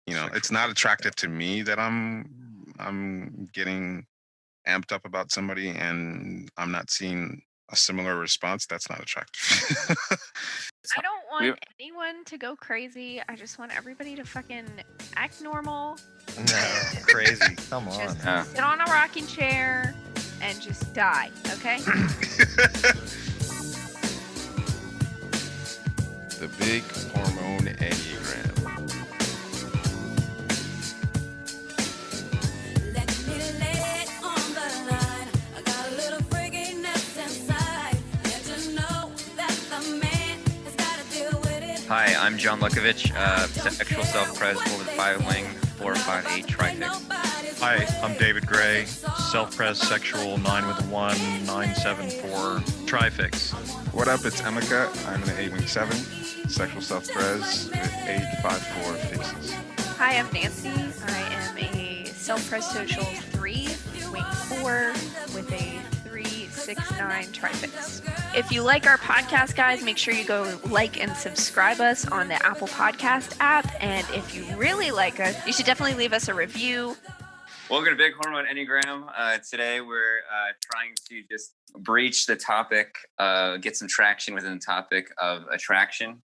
it's not attractive to me that I'm getting amped up about somebody and I'm not seeing a similar response. That's not attractive. I don't want anyone to go crazy. I just want everybody to fucking act normal. No, crazy. Come on. Just sit on a rocking chair and just die, okay? The Big Hormone Enneagram. Hi, I'm John Lukovich, sexual self-pres over the 5-wing 458 trifix. Hi, I'm David Gray, self-pres sexual 9 with a 1, 974 trifix. What up? It's Emeka. I'm in an 8-wing 7, sexual self-pres, 854 fixes. Hi, I'm Nancy. I am a self-pres social 3, wing 4, with a 369 trifix. If you like our podcast, guys, make sure you go like and subscribe us on the Apple Podcast app. And if you really like us, you should definitely leave us a review. Welcome to Big Hormone Enneagram. Today we're trying to just breach the topic, get some traction within the topic of attraction.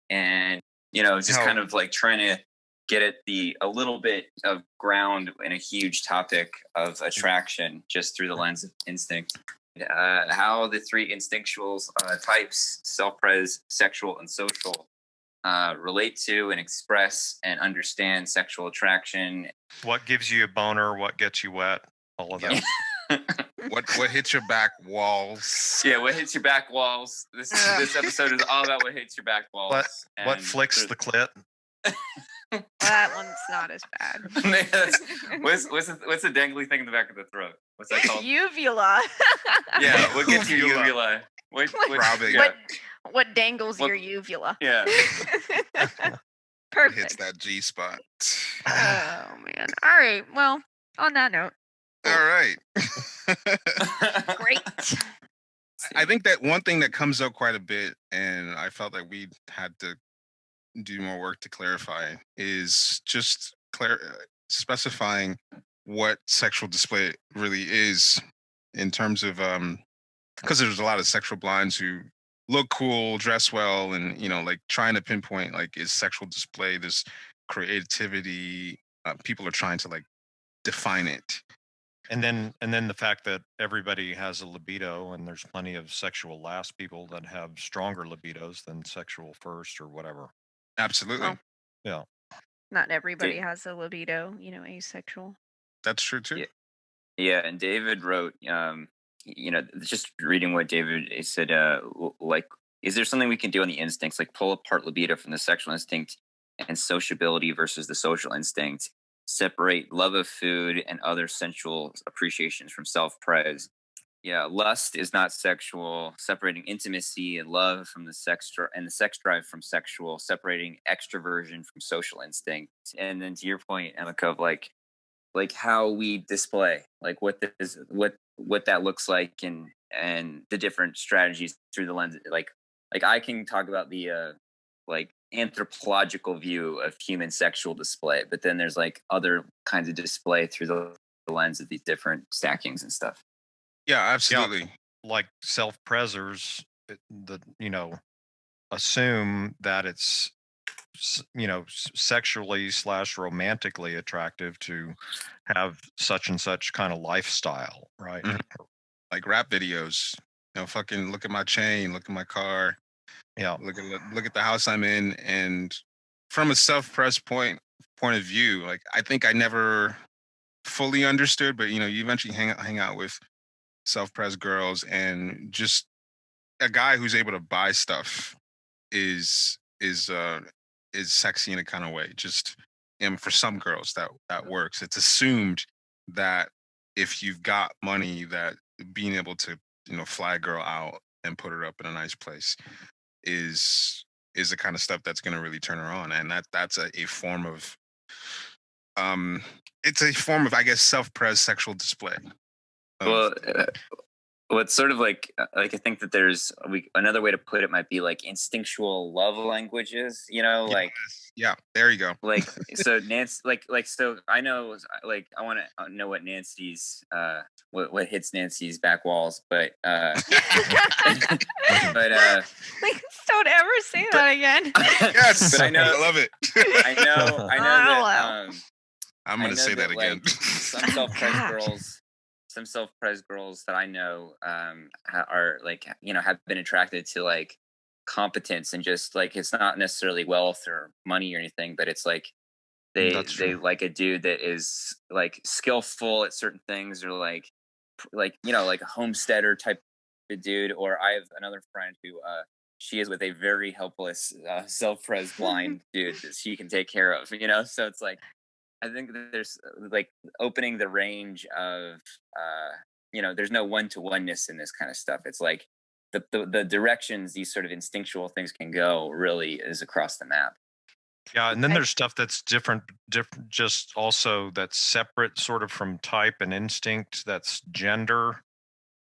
And, just kind of like trying to get at a little bit of ground in a huge topic of attraction just through the lens of instinct. How the three instinctuals types, self-pres, sexual, and social, relate to and express and understand sexual attraction. What gives you a boner? What gets you wet? All of that. What hits your back walls? Yeah, what hits your back walls? This episode is all about what hits your back walls. What flicks the clit? That one's not as bad. What's the dangly thing in the back of the throat? What's that called? Uvula. Yeah, what gets your uvula? What dangles your uvula? Yeah. Perfect. It hits that G spot. Oh, man. All right. Well, on that note. All right. Great. I think that one thing that comes up quite a bit, and I felt like we had to do more work to clarify, is just specifying what sexual display really is in terms of because there's a lot of sexual blinds who look cool, dress well, and like trying to pinpoint like is sexual display this creativity. People are trying to like define it. And then the fact that everybody has a libido, and there's plenty of sexual last people that have stronger libidos than sexual first or whatever. Absolutely. Well, yeah. Not everybody has a libido, asexual. That's true too. Yeah, and David wrote, just reading what David said, like, is there something we can do on the instincts, like pull apart libido from the sexual instinct and sociability versus the social instinct? Separate love of food and other sensual appreciations from self-pres. Yeah, lust is not sexual. Separating intimacy and love from the sex and the sex drive from sexual. Separating extroversion from social instinct. And then to your point, Emeka, of like how we display, like what that looks like, and the different strategies through the lens. Like I can talk about the anthropological view of human sexual display, but then there's like other kinds of display through the lens of these different stackings and stuff. Yeah, absolutely. Yeah, like self-presers, assume that it's sexually / romantically attractive to have such and such kind of lifestyle, right? Mm-hmm. Like rap videos, fucking look at my chain, look at my car. Yeah. Look at the house I'm in. And from a self-pres point of view, like I think I never fully understood, but you eventually hang out with self-pres girls, and just a guy who's able to buy stuff is sexy in a kind of way. Just, and for some girls that works. It's assumed that if you've got money, that being able to fly a girl out and put her up in a nice place is the kind of stuff that's going to really turn her on. And that's a form of it's a form of, I guess, self-pres sexual display. Well, Well, it's sort of I think that there's another way to put it might be like instinctual love languages. Yeah, there you go. So Nancy, so I know, I want to know what Nancy's what hits Nancy's back walls, but Please don't ever say that again. Yes, but I know, I love it. I know that. I'm I gonna know say that again. Some Oh, self-pres gosh. girls, that I know are have been attracted to like competence, and just like it's not necessarily wealth or money or anything, but it's like they That's true. like a dude that is like skillful at certain things, or like a homesteader type of dude. Or I have another friend who she is with a very helpless self-pres blind dude that she can take care of, so it's like I think that there's like opening the range of there's no one-to-oneness in this kind of stuff. It's like the directions these sort of instinctual things can go really is across the map. Yeah, and then I- there's stuff that's different, just also that's separate, sort of from type and instinct. That's gender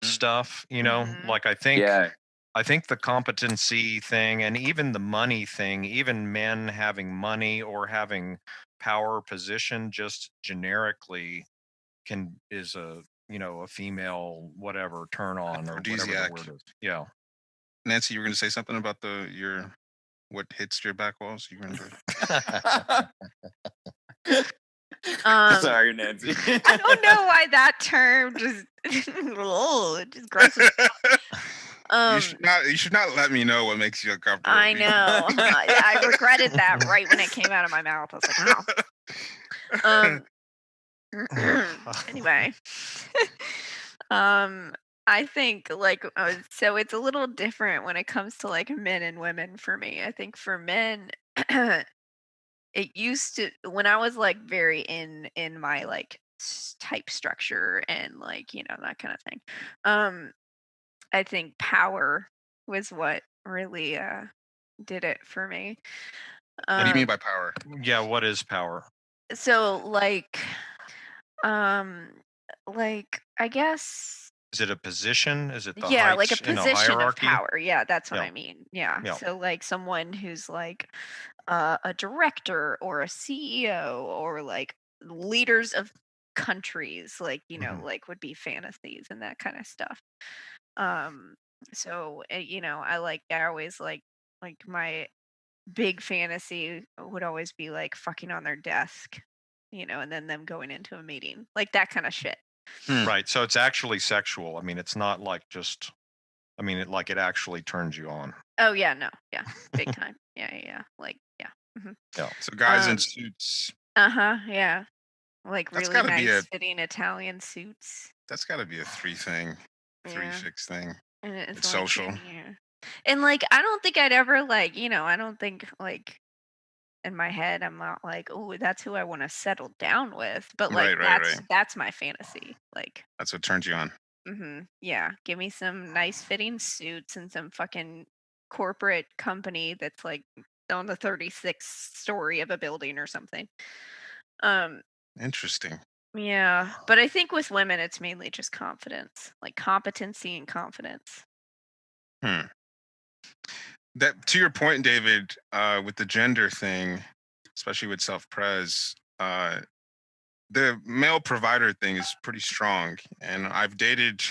stuff. Mhm. Like Yeah. I think the competency thing, and even the money thing, even men having money or having power position, just generically is a female whatever turn on, or whatever the Aphrodisiac. word is. Yeah. Nancy, you were gonna say something about your what hits your back walls? You were gonna Sorry, Nancy. I don't know why that term just it just grosses me out. you should not let me know what makes you uncomfortable. I know. I regretted that right when it came out of my mouth. I was like, oh. Anyway. I think so it's a little different when it comes to like men and women for me. I think for men it used to, when I was like very in my like type structure and like that kind of thing. I think power was what really did it for me. What do you mean Um by power? Yeah. What is power? so um I guess, Is it a position? Is it the yeah, like a height in a position of hierarchy? power. Yeah, that's what Yeah. I mean. Yeah. Yeah. So like someone who's like a director or a CEO or like leaders of countries, like Mhm. like would be fantasies and that kind of stuff. Um so I always like my big fantasy would always be like fucking on their desk, and then them going into a meeting. Like that kind of shit. Right. So it's actually sexual. I mean, it's not like just, it actually turns you on. Oh yeah, no. Yeah. Big time. Yeah, yeah, yeah. Like yeah. Mhm. Yeah. So guys in Um suits. uh-huh, yeah. Like That's really got to be a nice fitting Italian suits. that's got to be a three Yeah. fix thing. And it's It's like social. yeah. And like I don't think I'd ever like, I don't think like in my head I'm not like, oh, that's who I want to settle down with. But like Right. that's my fantasy. Like, That's what turns you on. yeah. Give me some nice fitting suits and some fucking corporate company that's like on the 36th story of a building or something. Um Interesting. Yeah, but I think with women, it's mainly just confidence, like competency and confidence. Hmm. That to your point, David, with the gender thing, especially with self-pres, the male provider thing is pretty strong. And I've dated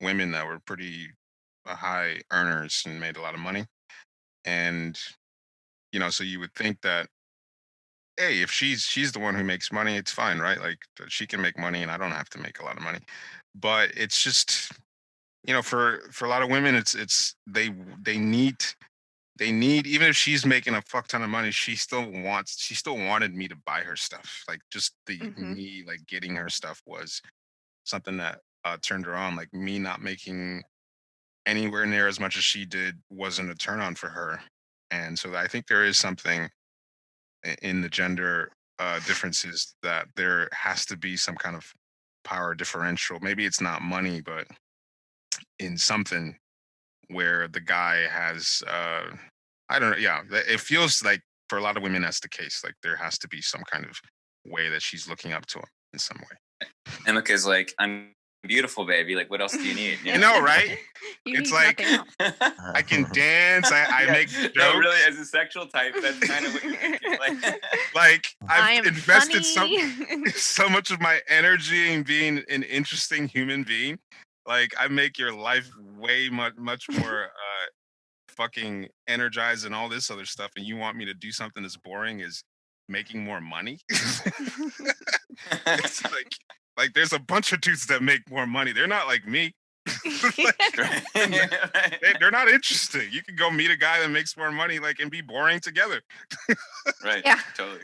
women that were pretty high earners and made a lot of money. And so you would think that, hey, if she's the one who makes money, it's fine, right? Like she can make money, and I don't have to make a lot of money. But it's just, for a lot of women, it's they need, even if she's making a fuck ton of money, she still wanted me to buy her stuff. Like just the Mhm. me like getting her stuff was something that turned her on. Like me not making anywhere near as much as she did wasn't a turn on for her. And so I think there is something in the gender differences, that there has to be some kind of power differential. Maybe it's not money, but in something where the guy has I don't know, yeah, it feels like for a lot of women that's the case. Like there has to be some kind of way that she's looking up to him in some way. Emika's like, I'm beautiful, baby. Like, what else do you need? You know, right? You It's need like nothing else. I can dance. I Yeah. make No, really, jokes. as a sexual type, that's kind of what you're thinking. Like, Like I I've am invested funny. so much of my energy in being an interesting human being. Like I make your life way much more fucking energized and all this other stuff, and you want me to do something as boring as making more money? It's like there's a bunch of dudes that make more money. They're not like me. Like, they're not interesting. You can go meet a guy that makes more money, like, and be boring together. right. Yeah. Totally.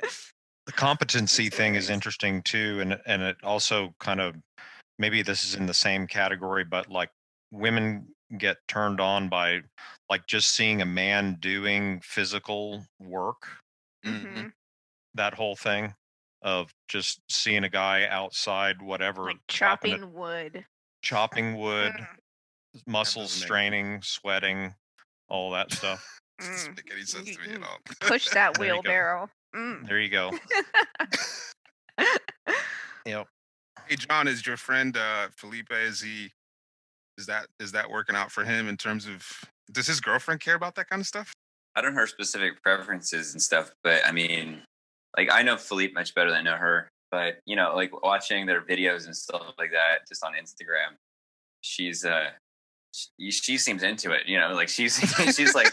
The competency That's thing is hilarious. interesting too, and it also kind of, maybe this is in the same category, but like women get turned on by like just seeing a man doing physical work, Mhm. Hmm. that whole thing of just seeing a guy outside, whatever, Like chopping it, chopping wood. chopping wood, Mm, That muscles doesn't make straining, sweating, all that stuff. doesn't mm. make any sense You, to me at you all. push that There you go. wheelbarrow. Mm. There you go. Yep. Hey John, is your friend Felipe? Is that working out for him in terms of? Does his girlfriend care about that kind of stuff? I don't know her specific preferences and stuff, but I mean, like, I know Philippe much better than I know her. But like watching their videos and stuff like that, just on Instagram, she's she seems into it. Like she's she's like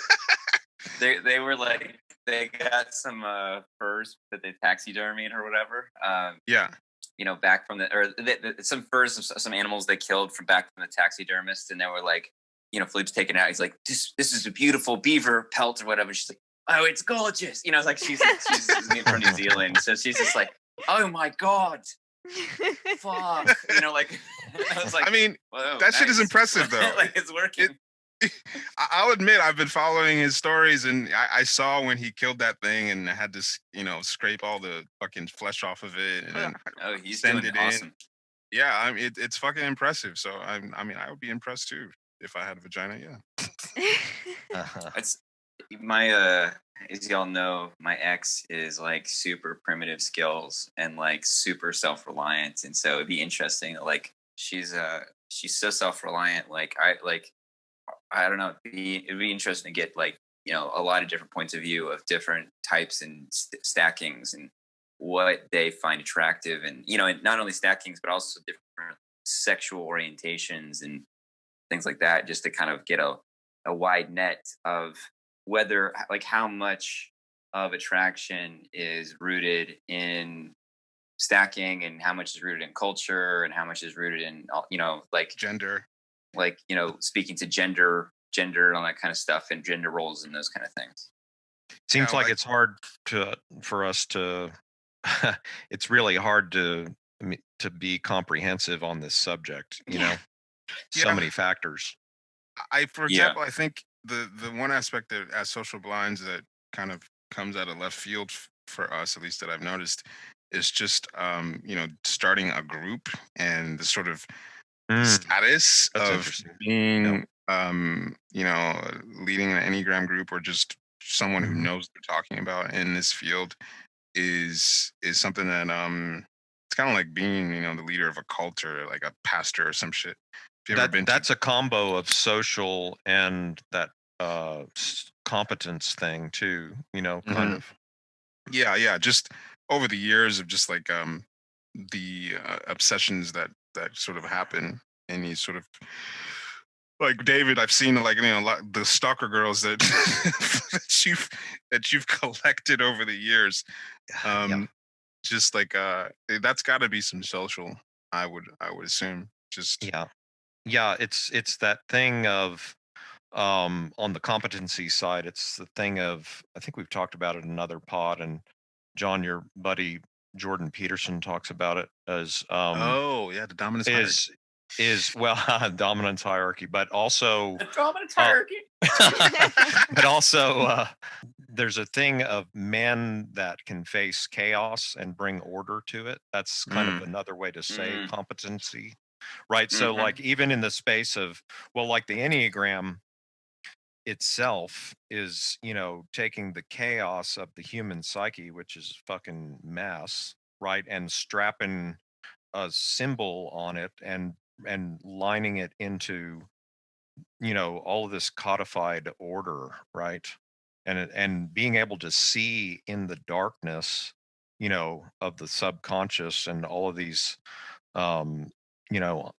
they were like they got some furs that they taxidermied or whatever. Yeah. Back from some furs of some animals they killed from back from the taxidermist, and they were like, Philippe's taking it out. He's like, this is a beautiful beaver pelt or whatever. She's like, oh, it's gorgeous. It's like she's from New Zealand, so she's just like, oh my god, fuck. Like I was like, I mean, whoa, that shit is nice. impressive though. Like it's working. I'll admit I've been following his stories, and I saw when he killed that thing, and I had to, scrape all the fucking flesh off of it, and then Oh, he's send doing it in. awesome. Yeah, I mean, it's fucking impressive. So I mean, I would be impressed too if I had a vagina. Yeah. It's my as y'all know, my ex is like super primitive skills and like super self-reliant, and so it'd be interesting. Like she's so self-reliant. I don't know. It'd be interesting to get like a lot of different points of view of different types and stackings and what they find attractive, and and not only stackings but also different sexual orientations and things like that, just to kind of get a wide net of whether like how much of attraction is rooted in stacking and how much is rooted in culture and how much is rooted in Gender. speaking to gender and all that kind of stuff and gender roles and those kind of things. Seems Yeah, like like it's hard for us to it's really hard to be comprehensive on this subject, Yeah. so yeah. many factors. For Yeah. example, I think the one aspect that as social blinds that kind of comes out of left field for us, at least that I've noticed, is just starting a group and the sort of Mm, status that's of interesting. Yep. being leading an enneagram group or just someone who Mhm. knows what they're talking about in this field is something that it's kind of like being the leader of a cult or like a pastor or some shit. If you ever been to That's a combo of social and that competence thing too, kind Mhm. of. Yeah, just over the years of just like the obsessions that sort of happen and these sort of like David, I've seen like a lot the stalker girls that that you've collected over the years. Yeah. Um, just like that's got to be some social. I would assume. Just Yeah. Yeah, it's that thing of on the competency side, it's the thing of, I think we've talked about it in another pod, and John, your buddy Jordan Peterson talks about it as oh yeah, the dominance hierarchy. is well, dominance hierarchy, but also The dominant uh, hierarchy. but also there's a thing of men that can face chaos and bring order to it. That's kind of Mm, another way to say Mm, competency, right? So mm-hmm. like even in the space of, well, like the Enneagram itself is, taking the chaos of the human psyche, which is fucking mess, right, and strapping a symbol on it and lining it into, all of this codified order, right? And being able to see in the darkness, of the subconscious and all of these, um, you know,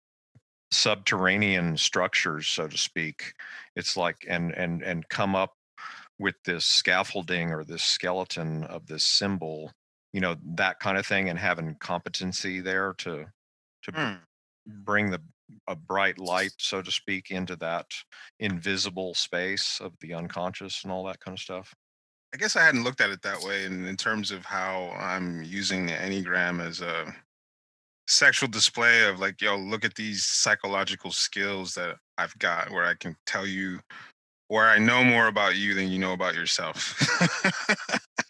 subterranean structures, so to speak. It's like, and come up with this scaffolding or this skeleton of this symbol, that kind of thing, and having competency there to Hmm. bring a bright light, so to speak, into that invisible space of the unconscious and all that kind of stuff. I guess I hadn't looked at it that way in terms of how I'm using the Enneagram as a sexual display of like, yo, look at these psychological skills that I've got where I can tell you where I know more about you than you know about yourself.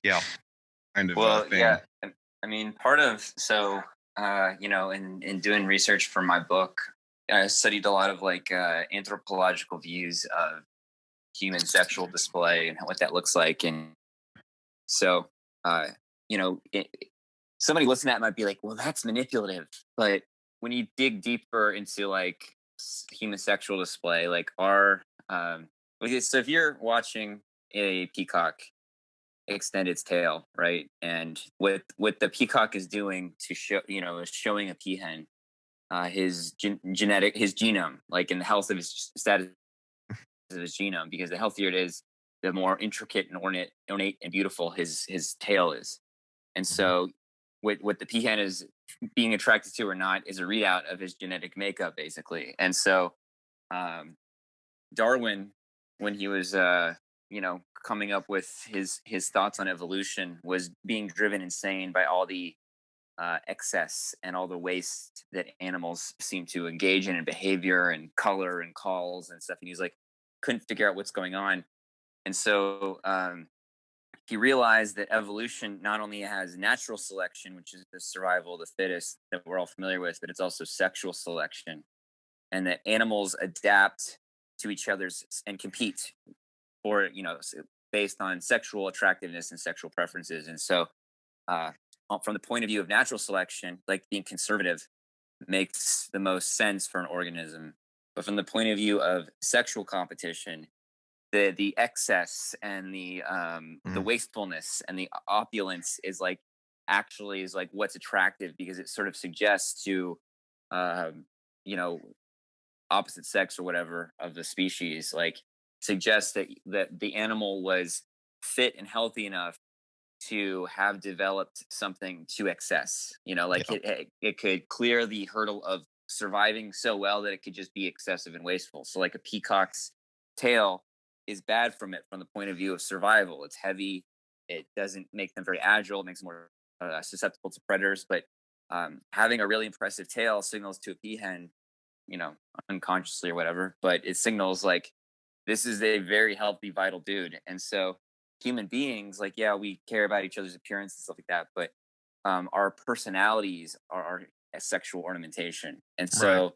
Yeah. Kind of Well, yeah. thing. I mean, part of in doing research for my book, I studied a lot of like anthropological views of human sexual display and what that looks like, and so uh, you know, somebody listening to that might be like, "Well, that's manipulative," but when you dig deeper into like human sexual display, like okay, so if you're watching a peacock extend its tail, right? And what the peacock is doing to show, is showing a peahen his genetic, his genome, like in the health of his status of his genome, because the healthier it is, the more intricate and ornate and beautiful his tail is. And Mhm. so, what the peahen is being attracted to or not is a readout of his genetic makeup, basically. And so, um, Darwin, when he was coming up with his thoughts on evolution, was being driven insane by all the excess and all the waste that animals seem to engage in behavior and color and calls and stuff. And he's like, couldn't figure out what's going on. And so he realized that evolution not only has natural selection, which is the survival of the fittest that we're all familiar with, but it's also sexual selection, and that animals adapt to each other's and compete for based on sexual attractiveness and sexual preferences. And so uh, from the point of view of natural selection, like being conservative makes the most sense for an organism, but from the point of view of sexual competition, the excess and the Mm. wastefulness and the opulence is like actually is like what's attractive, because it sort of suggests to um, you know opposite sex or whatever of the species, like suggests that the animal was fit and healthy enough to have developed something to excess, like Yeah. it could clear the hurdle of surviving so well that it could just be excessive and wasteful. So like a peacock's tail is bad from it from the point of view of survival. It's heavy, it doesn't make them very agile, it makes them more susceptible to predators. But having a really impressive tail signals to a peahen, you know, unconsciously or whatever, but it signals like this is a very healthy, vital dude. And so human beings, like, yeah, we care about each other's appearance and stuff like that, but our personalities are our sexual ornamentation. And Right. so,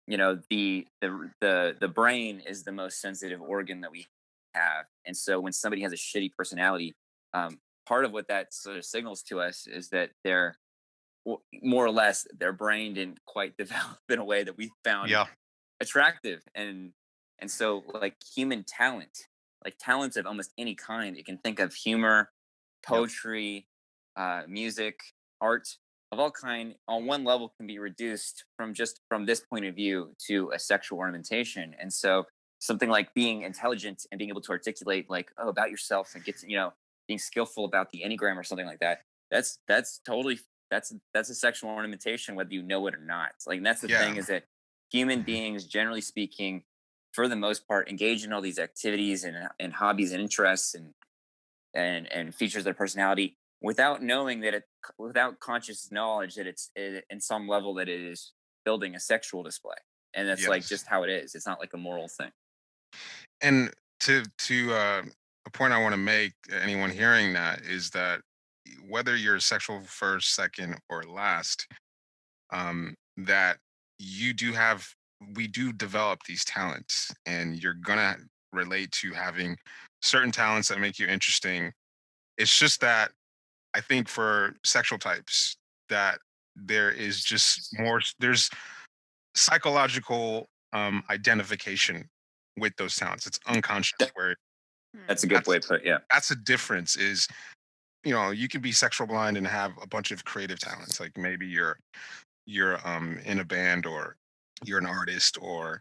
the brain is the most sensitive organ that we have. And so when somebody has a shitty personality, part of what that sort of signals to us is that they're more or less their brain didn't quite develop in a way that we found Yeah. attractive. And so like human talent, like talents of almost any kind, it can think of humor, Yep. poetry, music, art of all kind on one level can be reduced from this point of view to a sexual ornamentation. And so something like being intelligent and being able to articulate like, oh, about yourself, and being skillful about the enneagram or something like that, that's totally that's a sexual ornamentation, whether you know it or not. Like, and that's the Yeah. thing, is that human beings, generally speaking, for the most part, engage in all these activities and hobbies and interests and features of their personality without knowing that without conscious knowledge that in some level that it is building a sexual display. And that's like Yes. just how it is. It's not like a moral thing. And to a point I want to make anyone hearing that is that whether you're sexual first, second, or last, that you do have we do develop these talents, and you're gonna relate to having certain talents that make you interesting. It's just that I think for sexual types that there is just more. There's psychological identification with those talents. It's unconscious. That- Where That's a Hmm. good way that's to put it. Yeah. that's a difference. Is you can be sexual blind and have a bunch of creative talents. Like maybe you're in a band, or you're an artist, or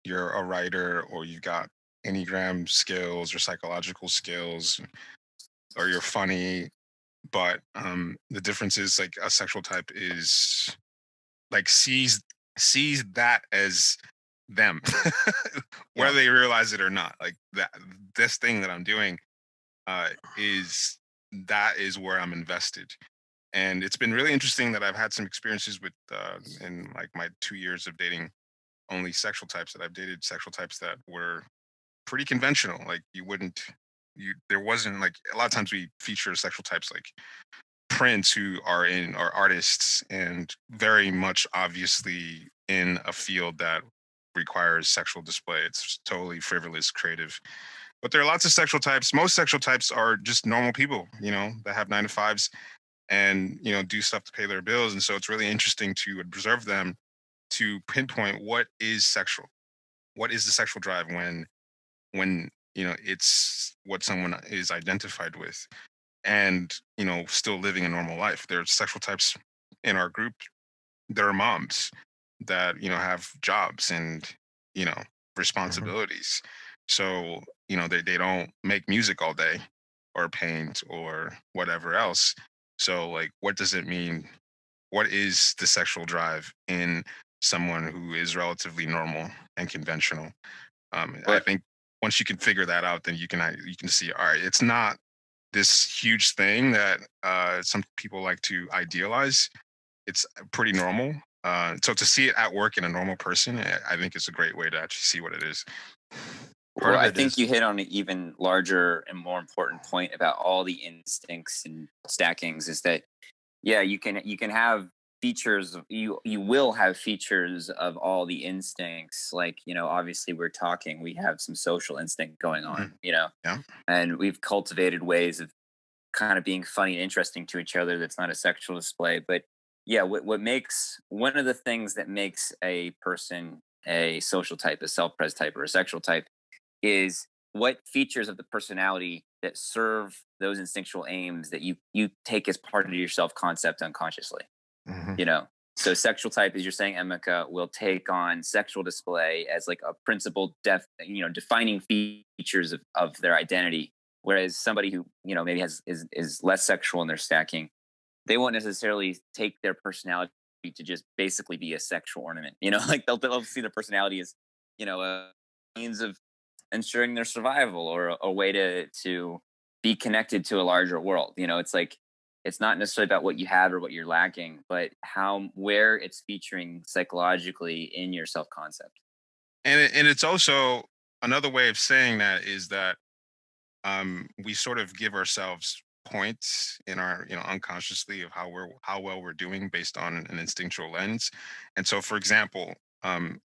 you're a writer, or you've got enneagram skills or psychological skills, or you're funny. But the difference is, like, a sexual type is like sees that as them, Yeah. whether they realize it or not. Like, that this thing that I'm doing is that is where I'm invested. And it's been really interesting that I've had some experiences with in like my 2 years of dating only sexual types, that I've dated sexual types that were pretty conventional. Like, you wouldn't you there wasn't, like, a lot of times we feature sexual types like Prince, who are artists and very much obviously in a field that requires sexual display. It's totally frivolous, creative. But there are lots of sexual types. Most sexual types are just normal people, that have 9 to 5s, and do stuff to pay their bills. And so it's really interesting to observe them, to pinpoint what is sexual, what is the sexual drive when it's what someone is identified with, and still living a normal life. There are sexual types in our group. There are moms that have jobs and you know Mhm. responsibilities. So they don't make music all day, or paint, or whatever else. So, like, what does it mean? What is the sexual drive in someone who is relatively normal and conventional? I But think once you can figure that out, then you can see, all right, it's not this huge thing that some people like to idealize. It's pretty normal. So to see it at work in a normal person, I think is a great way to actually see what it is. Part well, of I it think is you hit on an even larger and more important point about all the instincts and stackings. Is that yeah, you can have features you will have features of all the instincts. Like, obviously we're talking, we have some social instinct going Mhm. on, Yeah. and we've cultivated ways of kind of being funny and interesting to each other that's not a sexual display. But yeah, what makes one of the things that makes a person a social type, a self-pres type, or a sexual type is what features of the personality that serve those instinctual aims that you take as part of your self-concept unconsciously. Mhm. you know so sexual type, as you're saying, Emeka, will take on sexual display as like a principal defining features of their identity, whereas somebody who maybe is less sexual in their stacking, they won't necessarily take their personality to just basically be a sexual ornament. Like they'll see their personality as a means of ensuring their survival, or a way to be connected to a larger world. It's like it's not necessarily about what you have or what you're lacking, but where it's featuring psychologically in your self concept. And it's also another way of saying that is that we sort of give ourselves points in our unconsciously of how well we're doing based on an instinctual lens. And so, for example,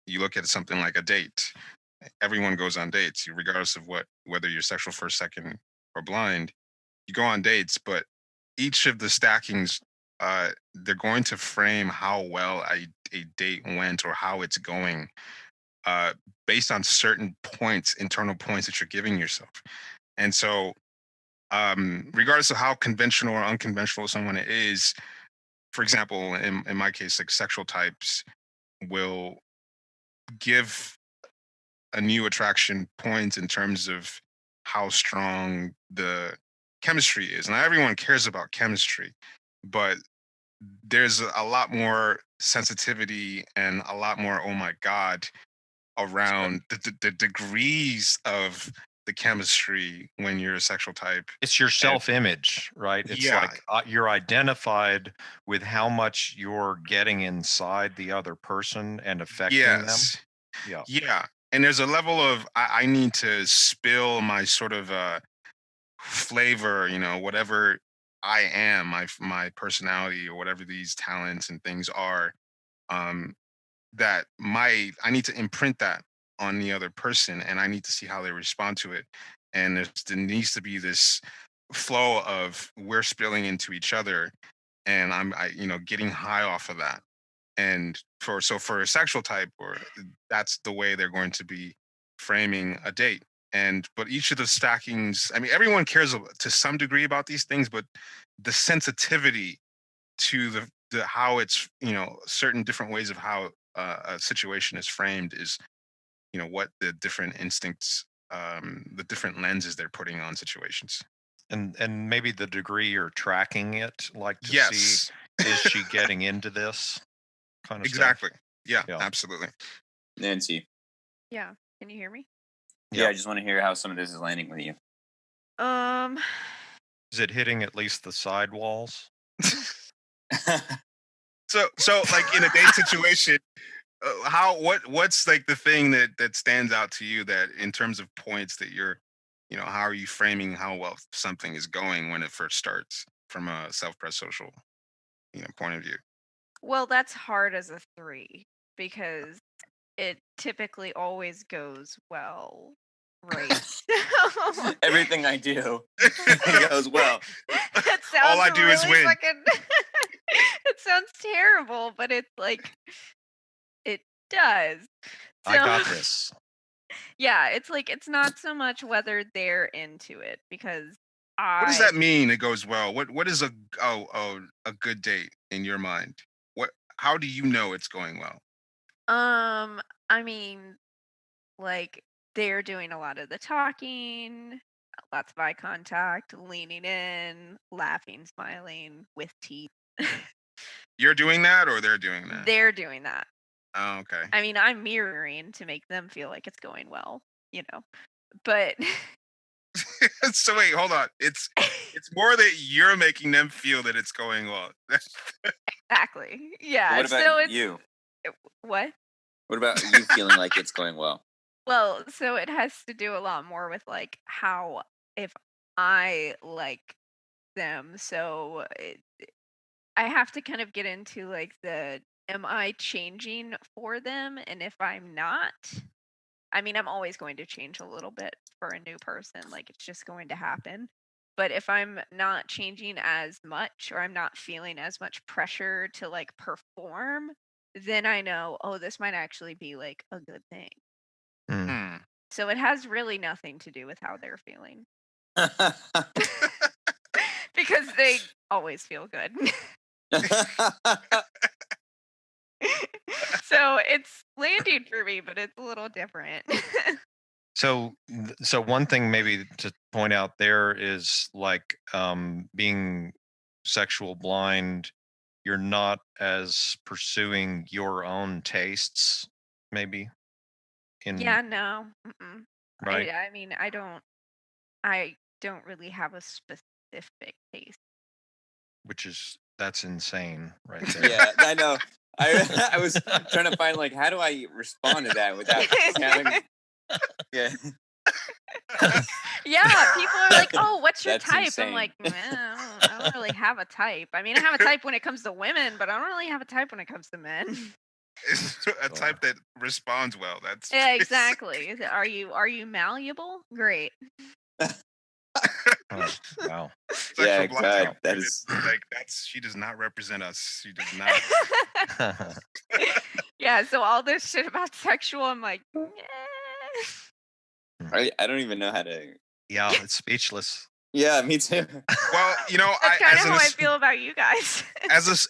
you look at something like a date. Everyone goes on dates, regardless of whether you're sexual first, second, or blind. You go on dates, but each of the stackings, they're going to frame how well a date went, or how it's going, uh, based on certain points, internal points that you're giving yourself. And so, regardless of how conventional or unconventional someone is, for example, in my case, like, sexual types will give a new attraction points in terms of how strong the chemistry is. Now, everyone cares about chemistry, but there's a lot more sensitivity and a lot more, oh my God, so around the degrees of the chemistry when you're a sexual type. it's your And self-image, right? It's yeah, like you're identified with how much you're getting inside the other person and affecting them. yes, Yeah. yeah. And there's a level of, I need to spill my sort of flavor, whatever I am, my personality, or whatever these talents and things are, um, that I need to imprint that on the other person, and I need to see how they respond to it. And there needs to be this flow of we're spilling into each other. and getting high off of that. And for a sexual type, or that's the way they're going to be framing a date. And but each of the stackings, I mean, everyone cares to some degree about these things, but the sensitivity to the how it's, certain different ways of how a situation is framed is, what the different instincts, the different lenses they're putting on situations. And maybe the degree you're tracking it, like to see, Yes, is she getting into this kind of stuff? exactly. Yeah, Yeah. absolutely. Nancy. Yeah. Can you hear me? Yeah, Yeah. I just want to hear how some of this is landing with you. Um, Is it hitting at least the sidewalls? So like in a date situation, what's like the thing that stands out to you, that in terms of points that you're, how are you framing how well something is going when it first starts from a self-press social, point of view? well, that's hard as a 3 because it typically always goes well, right? Everything I do goes well. It All sounds I do is really win. fucking it sounds terrible, but it's like it does. I So got this. yeah, it's like it's not so much whether they're into it because What does I that mean? It goes well. What is a good date in your mind? How do you know it's going well? I mean, like they're doing a lot of the talking, lots of eye contact, leaning in, laughing, smiling with teeth. You're doing that, or they're doing that? They're doing that. Oh, okay. I mean, I'm mirroring to make them feel like it's going well, you know. But So wait, hold on. It's more that you're making them feel that it's going well. exactly. But Yeah. what So about it's you? what? What about you feeling like it's going well? Well, so it has to do a lot more with like how if I like them. So I have to kind of get into like the am I changing for them? And if I'm not, I mean, I'm always going to change a little bit for a new person. Like it's just going to happen. But if I'm not changing as much or I'm not feeling as much pressure to like perform, then I know, oh, this might actually be like a good thing. Hmm. Hmm. So it has really nothing to do with how they're feeling because they always feel good. So it's landing for me, but it's a little different. So one thing maybe to point out there is like being sexual blind, you're not as pursuing your own tastes, maybe in Yeah, no. Mm-mm. right, I mean, I don't really have a specific taste. which is that's insane right there. Yeah, I know. I was trying to find like how do I respond to that without sounding yeah. Yeah, people are like, "Oh, what's your That's type?" I'm insane. like, "Man, I don't really have a type. I mean, I have a type when it comes to women, but I don't really have a type when it comes to men." It's a Sure. type that responds well. That's Yeah, basic. exactly. Are you malleable? Great. Oh, wow. Sexual Yeah, blind God, type. that It's is like she does not represent us. She does not. Yeah, so all this shit about sexual, I'm like, "Eh." I don't even know how to Yeah, it's speechless. Yeah, me too. Well, That's I kind of how I feel about you guys.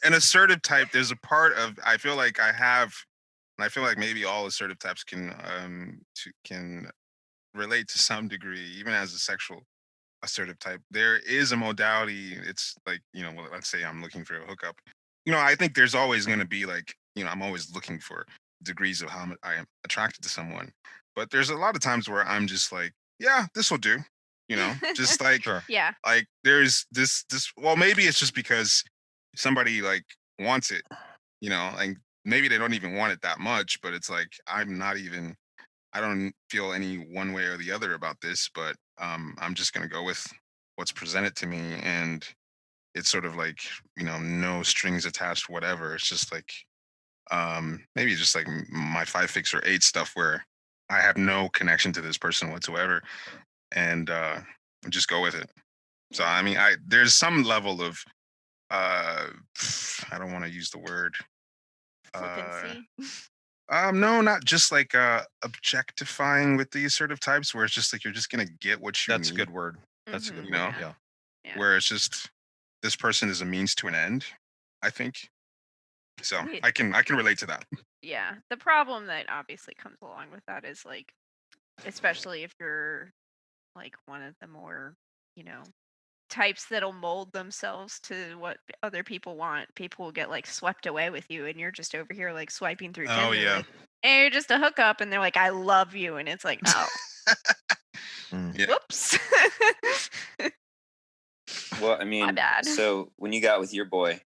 an assertive type, there's a part of I feel like I have, and I feel like maybe all assertive types can relate to some degree, even as a sexual assertive type. There is a modality. It's like, well, let's say I'm looking for a hookup. I think there's always going to be like, I'm always looking for degrees of how I am attracted to someone. But there's a lot of times where I'm just like, yeah, this will do. Just Sure. Yeah. like there's this. Well, maybe it's just because somebody like wants it, and maybe they don't even want it that much. But it's like I'm not even. I don't feel any one way or the other about this, but I'm just gonna go with what's presented to me, and it's sort of like, no strings attached, whatever. It's just like maybe just like my 5, 6, or 8 stuff where I have no connection to this person whatsoever, and just go with it. So Yeah. I mean, I there's some level of I don't want to use the word. Flippancy. No, not just like objectifying with these sort of types where it's just like you're just gonna get what you That's a need, good word. That's a good Mhm, you know, word. Yeah. Yeah. where it's just this person is a means to an end, I think. So We- I can relate to that. yeah. The problem that obviously comes along with that is like, especially if you're like one of the more, you know, types that'll mold themselves to what other people want. People will get like swept away with you, and you're just over here like swiping through Oh Tinder, yeah. like, and you're just a hookup, and they're like, "I love you," and it's like, "Oh, Mm. Yeah. whoops, Well, I my mean, bad." so when you got with your boy,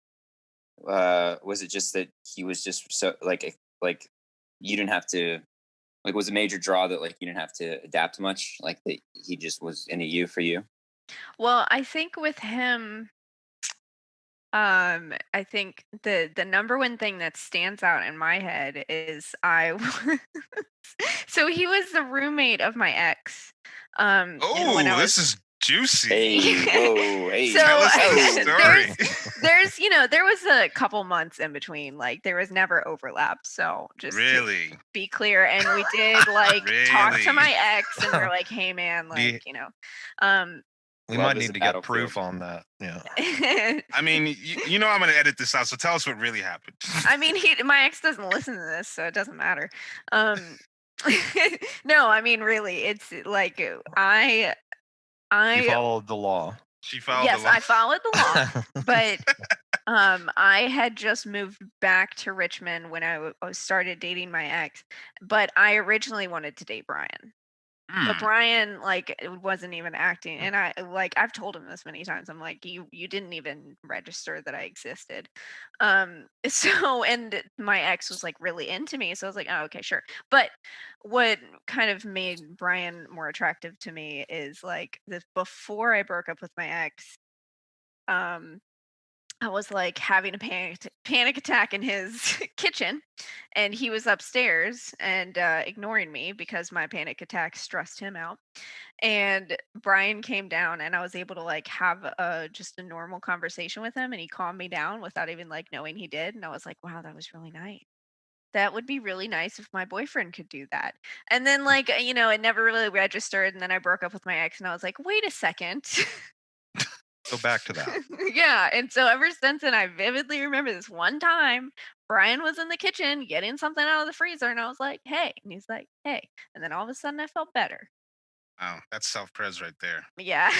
was it just that he was just so like you didn't have to like was a major draw that like you didn't have to adapt much, like that he just was into you for you? Well, I think with him, I think the number one thing that stands out in my head is so he was the roommate of my ex. And when I Oh, this was is juicy. Hey, whoa, hey, so Tell us the oh, story. there's there was a couple months in between, like there was never overlap, so just to Really? be clear, and we did like talk to Really? my ex, and we are like, hey man, Do you- like um we love might is need a to get battlefield. proof on that. Yeah. I mean, you know I'm gonna edit this out, so tell us what really happened. I mean, my ex doesn't listen to this, so it doesn't matter. Um, no, I mean, really, it's like I, You I, followed the law. She followed the yes, law. I followed the law, but I had just moved back to Richmond when I started dating my ex, but I originally wanted to date Brian. But Hmm. Brian, like, wasn't even acting, and I've told him this many times. I'm like, you didn't even register that I existed. So, and my ex was like really into me, so I was like, oh, okay, sure. But what kind of made Brian more attractive to me is like this before I broke up with my ex. Um, I was like having a panic attack in his kitchen, and he was upstairs and ignoring me because my panic attack stressed him out. And Brian came down, and I was able to like have a just a normal conversation with him, and he calmed me down without even like knowing he did. And I was like, wow, that was really nice. That would be really nice if my boyfriend could do that. And then like it never really registered, and then I broke up with my ex, and I was like, wait a second. Go back to that. Yeah, and so ever since then, I vividly remember this one time Brian was in the kitchen getting something out of the freezer, and I was like, "Hey," and he's like, "Hey," and then all of a sudden I felt better. Wow, that's self-pres right there. Yeah,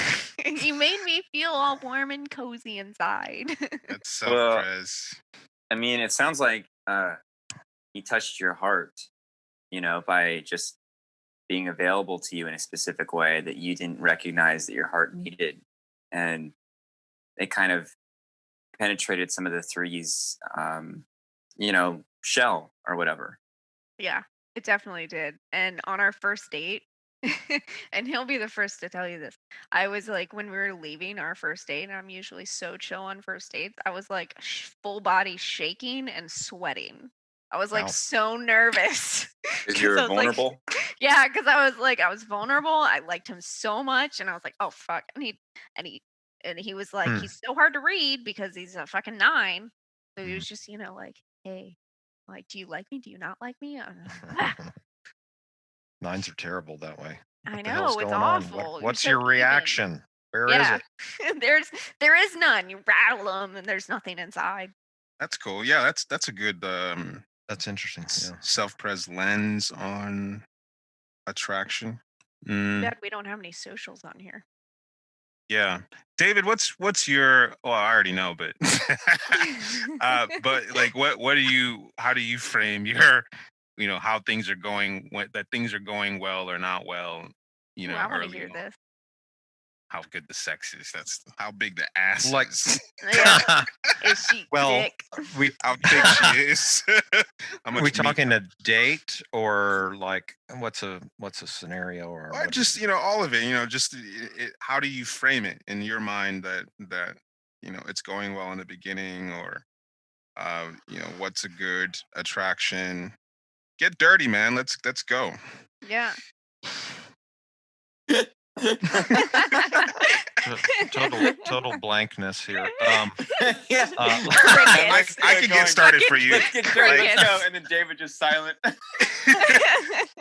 he made me feel all warm and cozy inside. That's Well, self-pres. I mean, it sounds like he touched your heart, by just being available to you in a specific way that you didn't recognize that your heart needed, and it kind of penetrated some of the three's, shell or whatever. Yeah, it definitely did. And on our first date, and he'll be the first to tell you this. I was like, when we were leaving our first date, and I'm usually so chill on first dates, I was like full body shaking and sweating. I was like Wow. so nervous Because because you're I was like, vulnerable. yeah, because I was vulnerable. I liked him so much, and I was like, oh fuck, and he and he was like, Hmm. he's so hard to read because he's a fucking 9. So he Mhm. was just, like, hey, like, do you like me? Do you not like me? And I'm like, "Ah." 9s are terrible that way. I What the hell's know, it's going on? awful. You're What's so your even. reaction? Where is Yeah. it? There is none. You rattle them and there's nothing inside. That's cool. Yeah, that's a good That's interesting. Yeah. self-pres lens on attraction. Too Mm, bad we don't have any socials on here. yeah. David, what's your well, I already know, but like what do you how do you frame your how things are going that things are going well or not well, Ooh, I want to early hear on. this. How good the sex is. That's how big the ass Like- is. Yeah. Is she Well, thick? we How thick she is. How much we meat- talking a date or like what's a scenario or Or what just all of it. Just how do you frame it in your mind that it's going well in the beginning, or what's a good attraction. Get dirty, man. Let's go. Yeah. total blankness here. Yeah. Crickets. I can get started for you. Let's get started. Let's Crickets. go. And then David just silent.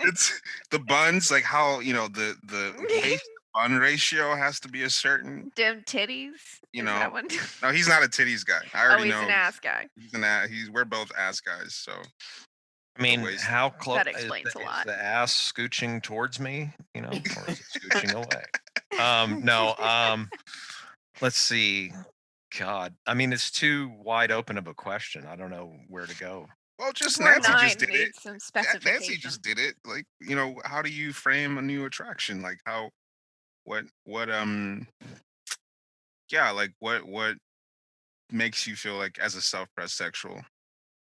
It's the buns, like how the waist bun ratio has to be a certain. Dim titties. You Is know, that one? no, he's not a titties guy. I Oh, already he's know an ass guy. he's an ass. We're both ass guys, so I the mean, waist. how close That is explains a is lot. the ass scooching towards me? You know, or is it scooching away? No. Let's see. God, I mean, it's too wide open of a question. I don't know where to go. Well, just Score Nancy 9 just did it. needs some specification. Nancy just did it. Like, how do you frame a new attraction? Like how what yeah, like what makes you feel like as a self-pressed sexual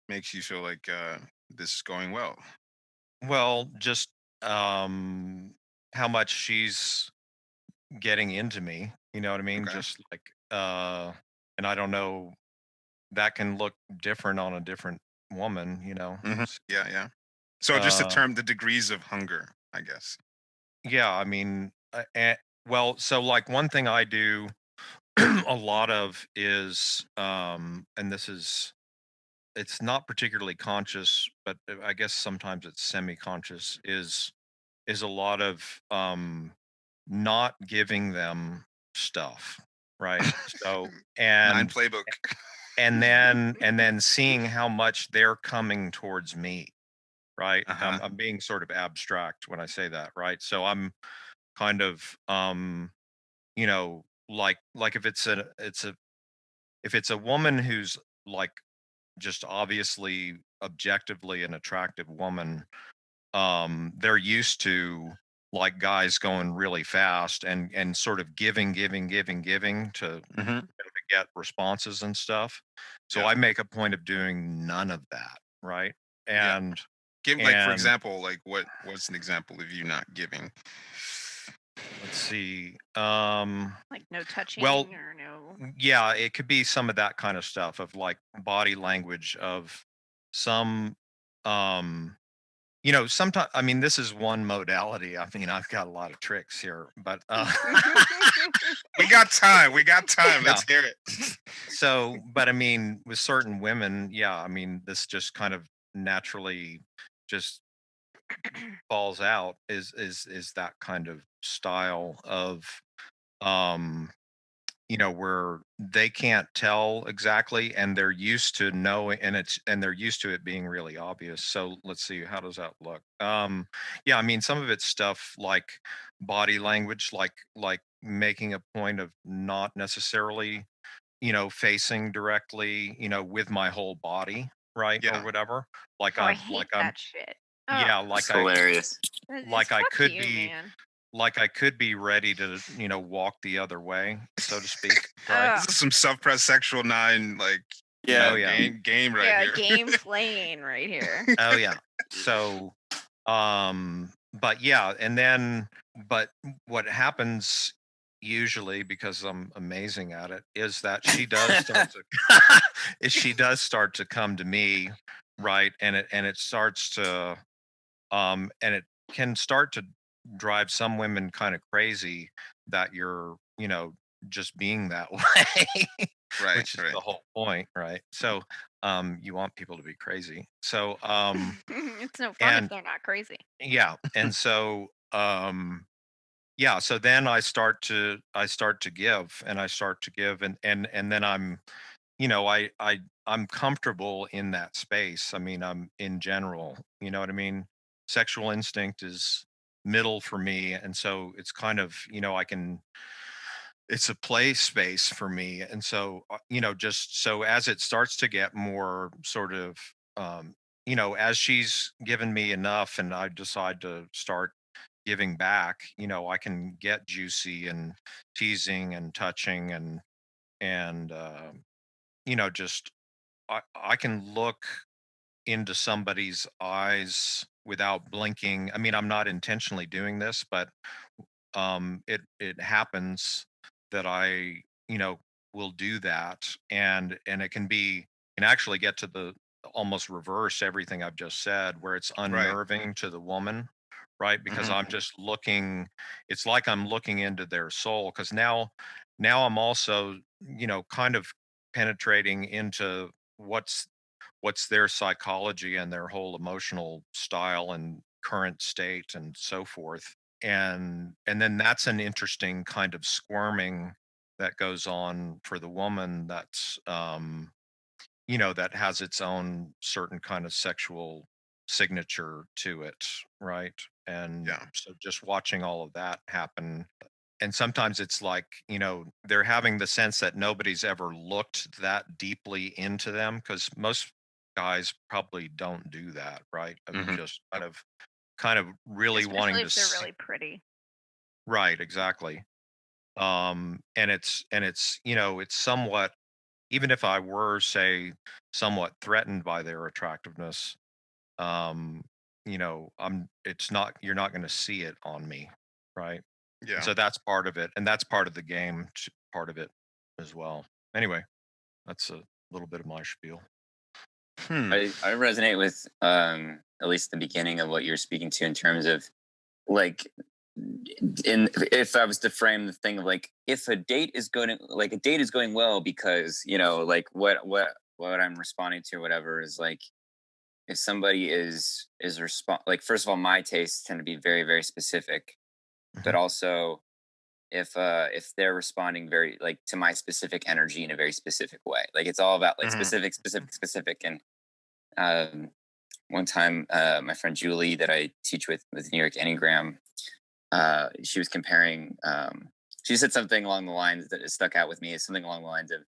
makes you feel like this is going well. Well, just how much she's getting into me. You know what I mean? Okay. Just like and I don't know. That can look different on a different woman. You know. Yeah, yeah. So just to Uh, term the degrees of hunger, I guess. yeah, I mean, well, so like one thing I do a lot of is, and this is, it's not particularly conscious, but I guess sometimes it's semi-conscious. Is a lot of not giving them stuff, right? So Nine and playbook. and then seeing how much they're coming towards me, right? Uh-huh. I'm being sort of abstract when I say that, right? So I'm kind of like if it's a woman who's like just obviously objectively an attractive woman, they're used to like guys going really fast and sort of giving to Hmm. get responses and stuff. So Yeah. I make a point of doing none of that, right? Yeah. And Give like for and example, like what's an example of you not giving? let's see. Like no touching Well, or no. yeah, it could be some of that kind of stuff of like body language of some sometimes, I mean, this is one modality. I mean, I've got a lot of tricks here, but We got time. We got time. yeah. Let's hear it. So, but I mean, with certain women, yeah, I mean, this just kind of naturally just falls out is that kind of style of um where they can't tell exactly and they're used to knowing and they're used to it being really obvious. So let's see, how does that look? Yeah, I mean, some of it's stuff like body language, like making a point of not necessarily facing directly with my whole body, right, or Yeah. whatever. like Oh, I i'm hate like i'm that shit. Oh, yeah, It's hilarious. just I fuck could you, be man. ready to walk the other way, so to speak, right? Oh, This is some self-pressed sexual nine, like Oh Yeah. yeah. game right yeah, here. game playing right here. Oh yeah. So but yeah, and then but what happens usually, because I'm amazing at it, is that she does start to is she does start to come to me, right? And it starts to and it can start to drive some women kind of crazy that you're just being that way, Right, which is right. the whole point, right? So you want people to be crazy. So It's no fun if and they're not crazy. yeah, and so yeah, so then I start to give, and I start to give, and then I'm comfortable in that space. I mean, I'm in general, you know what I mean? Sexual instinct is middle for me, and so it's kind of, I can it's a play space for me. And so just so as it starts to get more sort of as she's given me enough and I decide to start giving back, I can get juicy and teasing and touching and just I can look into somebody's eyes without blinking. I mean, I'm not intentionally doing this, but it happens that I will do that, and it can actually get to the almost reverse everything I've just said, where it's Right. unnerving to the woman, right? Because I'm Mhm. just looking, it's like I'm looking into their soul, because now I'm also, kind of penetrating into what's their psychology and their whole emotional style and current state and so forth. And then that's an interesting kind of squirming that goes on for the woman, that's that has its own certain kind of sexual signature to it, right? And Yeah. so just watching all of that happen, and sometimes it's like, they're having the sense that nobody's ever looked that deeply into them, because most guys probably don't do that, right? Of Mhm. just kind of really wanting Especially to if they're see. really pretty. Right, exactly. And it's it's somewhat, even if I were, say, somewhat threatened by their attractiveness, um I'm it's not you're not going to see it on me, right? And Yeah. so that's part of it, and that's part of the game, part of it as well. Anyway, that's a little bit of my spiel. Hmm. I resonate with at least the beginning of what you're speaking to in terms of like in if I was to frame the thing of like if a date is going to like a date is going well because like what I'm responding to or whatever is like if somebody is respond like first of all my tastes tend to be very very specific, but Hmm. also if they're responding very like to my specific energy in a very specific way, like it's all about like Mhm. specific. And um one time my friend Julie that I teach with New York Enneagram, she was comparing she said something along the lines that stuck out with me, is something along the lines of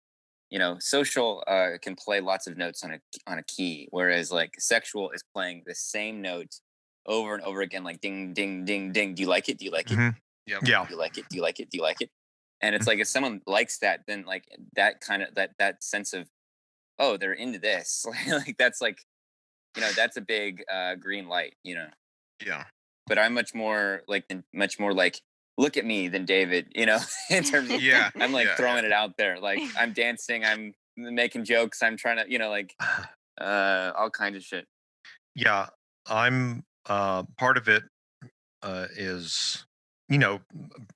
social can play lots of notes on a key, whereas like sexual is playing the same note over and over again, like ding ding ding ding. Do you like it? Do you like it? Hmm. Yep. Yeah. Do you like it? Do you like it? Do you like it? And it's like if someone likes that, then like that kind of that sense of, oh, they're into this. Like that's like that's a big green light. Yeah. But I'm much more like look at me than David, in terms of Yeah. I'm like Yeah. Yeah. throwing it out there. Like I'm dancing, I'm making jokes, I'm trying to, like all kinds of shit. Yeah, I'm part of it is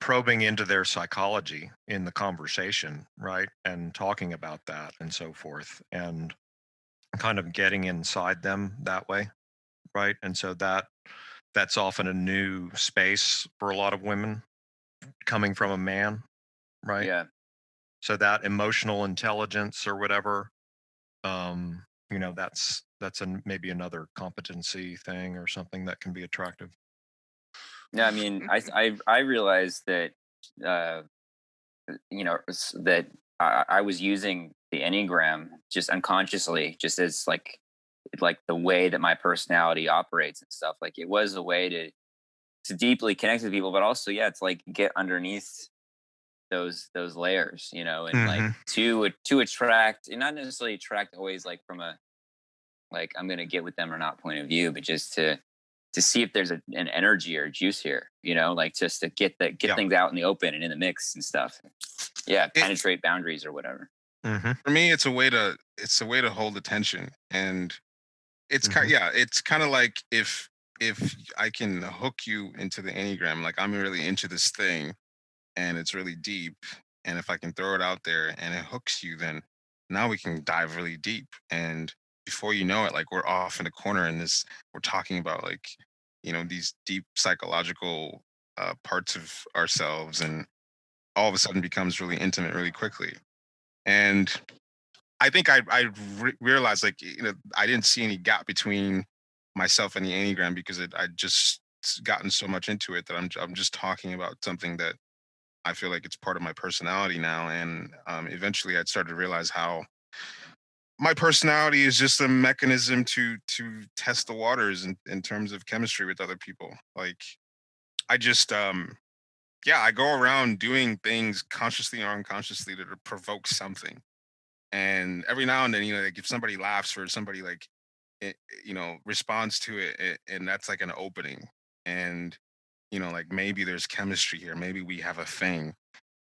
probing into their psychology in the conversation, right? And talking about that and so forth, and kind of getting inside them that way, right? And so that's often a new space for a lot of women coming from a man, right? Yeah. So that emotional intelligence or whatever, that's maybe another competency thing or something that can be attractive. No, I mean, I realized that uh that I was using the Enneagram just unconsciously, just as like the way that my personality operates and stuff. Like it was a way to deeply connect with people, but also yeah, it's like get underneath those layers, and like Hmm. to attract, and not necessarily attract always like from a like I'm gonna get with them or not point of view, but just to see if there's an energy or juice here, like just to get Yeah. things out in the open and in the mix and stuff. Yeah, It, penetrate boundaries or whatever. Hmm. for me, it's a way to hold attention, and it's kind Hmm. yeah, it's kind of like if I can hook you into the enneagram, like I'm really into this thing, and it's really deep, and if I can throw it out there and it hooks you, then now we can dive really deep, and before you know it, like we're off in a corner in this, we're talking about like these deep psychological parts of ourselves, and all of a sudden becomes really intimate really quickly. And I think realized, like, I didn't see any gap between myself and the enneagram, because I just gotten so much into it that I'm just talking about something that I feel like it's part of my personality now. And eventually I started to realize how my personality is just a mechanism to test the waters in terms of chemistry with other people. Like I just yeah, I go around doing things consciously or unconsciously to provoke something. And every now and then, like if somebody laughs or somebody like it, responds to it, and that's like an opening. And like maybe there's chemistry here, maybe we have a thing.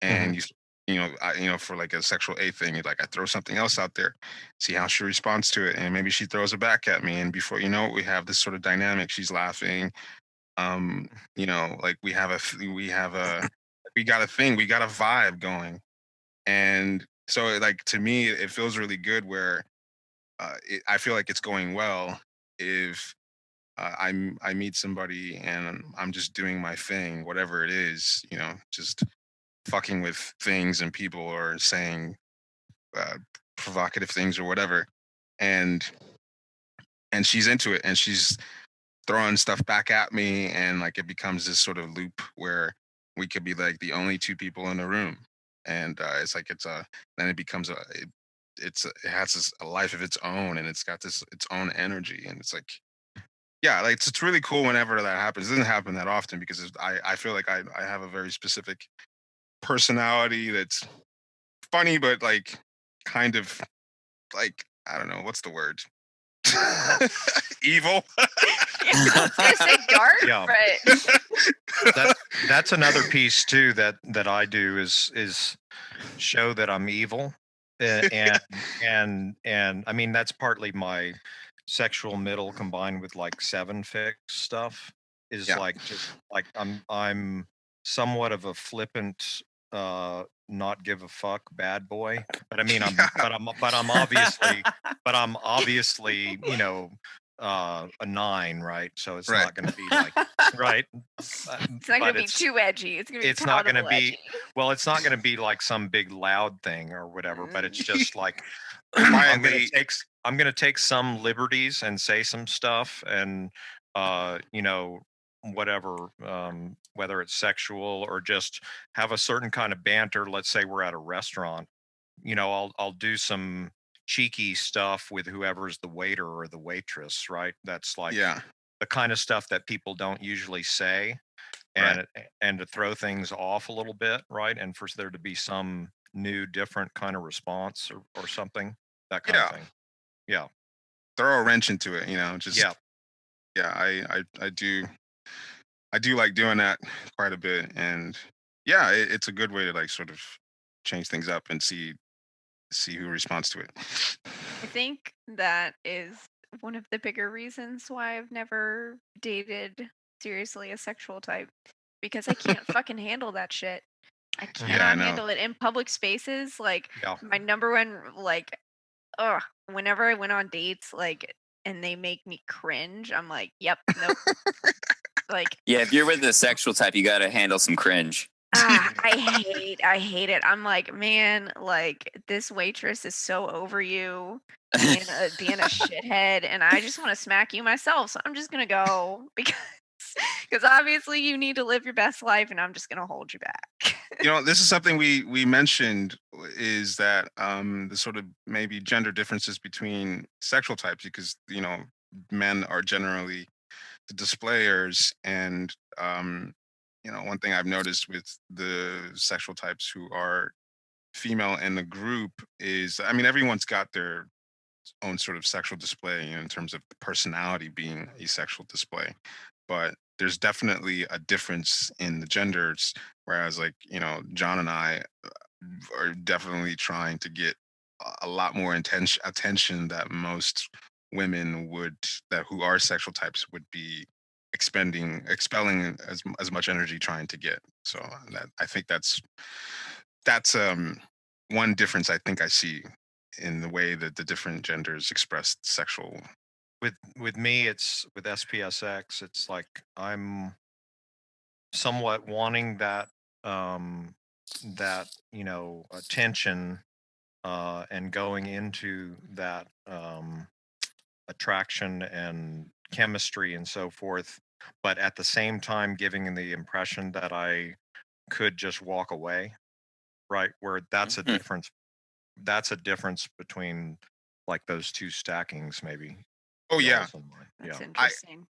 Hmm. And for like a sexual a thing, like I throw something else out there, see how she responds to it, and maybe she throws it back at me, and before you know it, we have this sort of dynamic. She's laughing, You know, like we got a thing, we got a vibe going. And so like to me it feels really good where I feel like it's going well if I meet somebody and I'm just doing my thing, whatever it is, you know, just fucking with things and people or saying uh, provocative things or whatever, and she's into it and she's throwing stuff back at me, and like it becomes this sort of loop where we could be like the only two people in the room, and it's like it's a then it becomes it has a life of its own, and it's got this its own energy, and it's like yeah, like it's really cool whenever that happens. It doesn't happen that often because I feel like I have a very specific personality that's funny, but like kind of like I don't know what's the word. Evil. Yeah, I was gonna say dark, Yeah. but That's another piece too that I do is show that I'm evil. And I mean that's partly my sexual middle combined with like seven fix stuff is Yeah. like just like I'm somewhat of a flippant not give a fuck bad boy. But I mean Yeah. I'm obviously, you know, a nine, right? So it's Right. not going to be like right. it's not gonna But be too edgy. It's gonna be it's not going to palatable be edgy. well, it's not going to be like some big loud thing or whatever, but it's just like Quietly. I'm going to take some liberties and say some stuff and you know, whatever, whether it's sexual or just have a certain kind of banter. Let's say we're at a restaurant, you know, I'll do some cheeky stuff with whoever's the waiter or the waitress, right? That's like Yeah. the kind of stuff that people don't usually say, Right. and to throw things off a little bit, right? And for there to be some new different kind of response or something, that kind of Yeah. thing. Yeah. Throw a wrench into it, you know, Yeah. just yeah, I do like doing that quite a bit. And yeah, it's a good way to like sort of change things up and see who responds to it. I think that is one of the bigger reasons why I've never dated seriously a sexual type because I can't fucking handle that shit. I Yeah, I cannot know. handle it in public spaces. Like Yeah. my number one, like, ugh, whenever I went on dates, like, and they make me cringe, I'm like, yep, nope. Like, Yeah, if you're with the sexual type, you got to handle some cringe. I hate it. I'm like, man, like this waitress is so over you being a shithead, and I just want to smack you myself. So I'm just gonna go because obviously you need to live your best life, and I'm just gonna hold you back. You know, this is something we mentioned is that the sort of maybe gender differences between sexual types because you know men are generally the displayers, and you know one thing I've noticed with the sexual types who are female in the group is I mean everyone's got their own sort of sexual display, you know, in terms of personality being a sexual display, but there's definitely a difference in the genders, whereas like you know John and I are definitely trying to get a lot more attention that most women would that who are sexual types would be expelling as much energy trying to get. So that I think that's one difference I think I see in the way that the different genders express sexual. With me, it's with SPSX, it's like I'm somewhat wanting um that, you know, attention and going into that attraction and chemistry and so forth, but at the same time giving the impression that I could just walk away, right? Where Mhm. that's a difference between like those two stackings, maybe Oh yeah, y'all's and mine. That's Yeah. I interesting.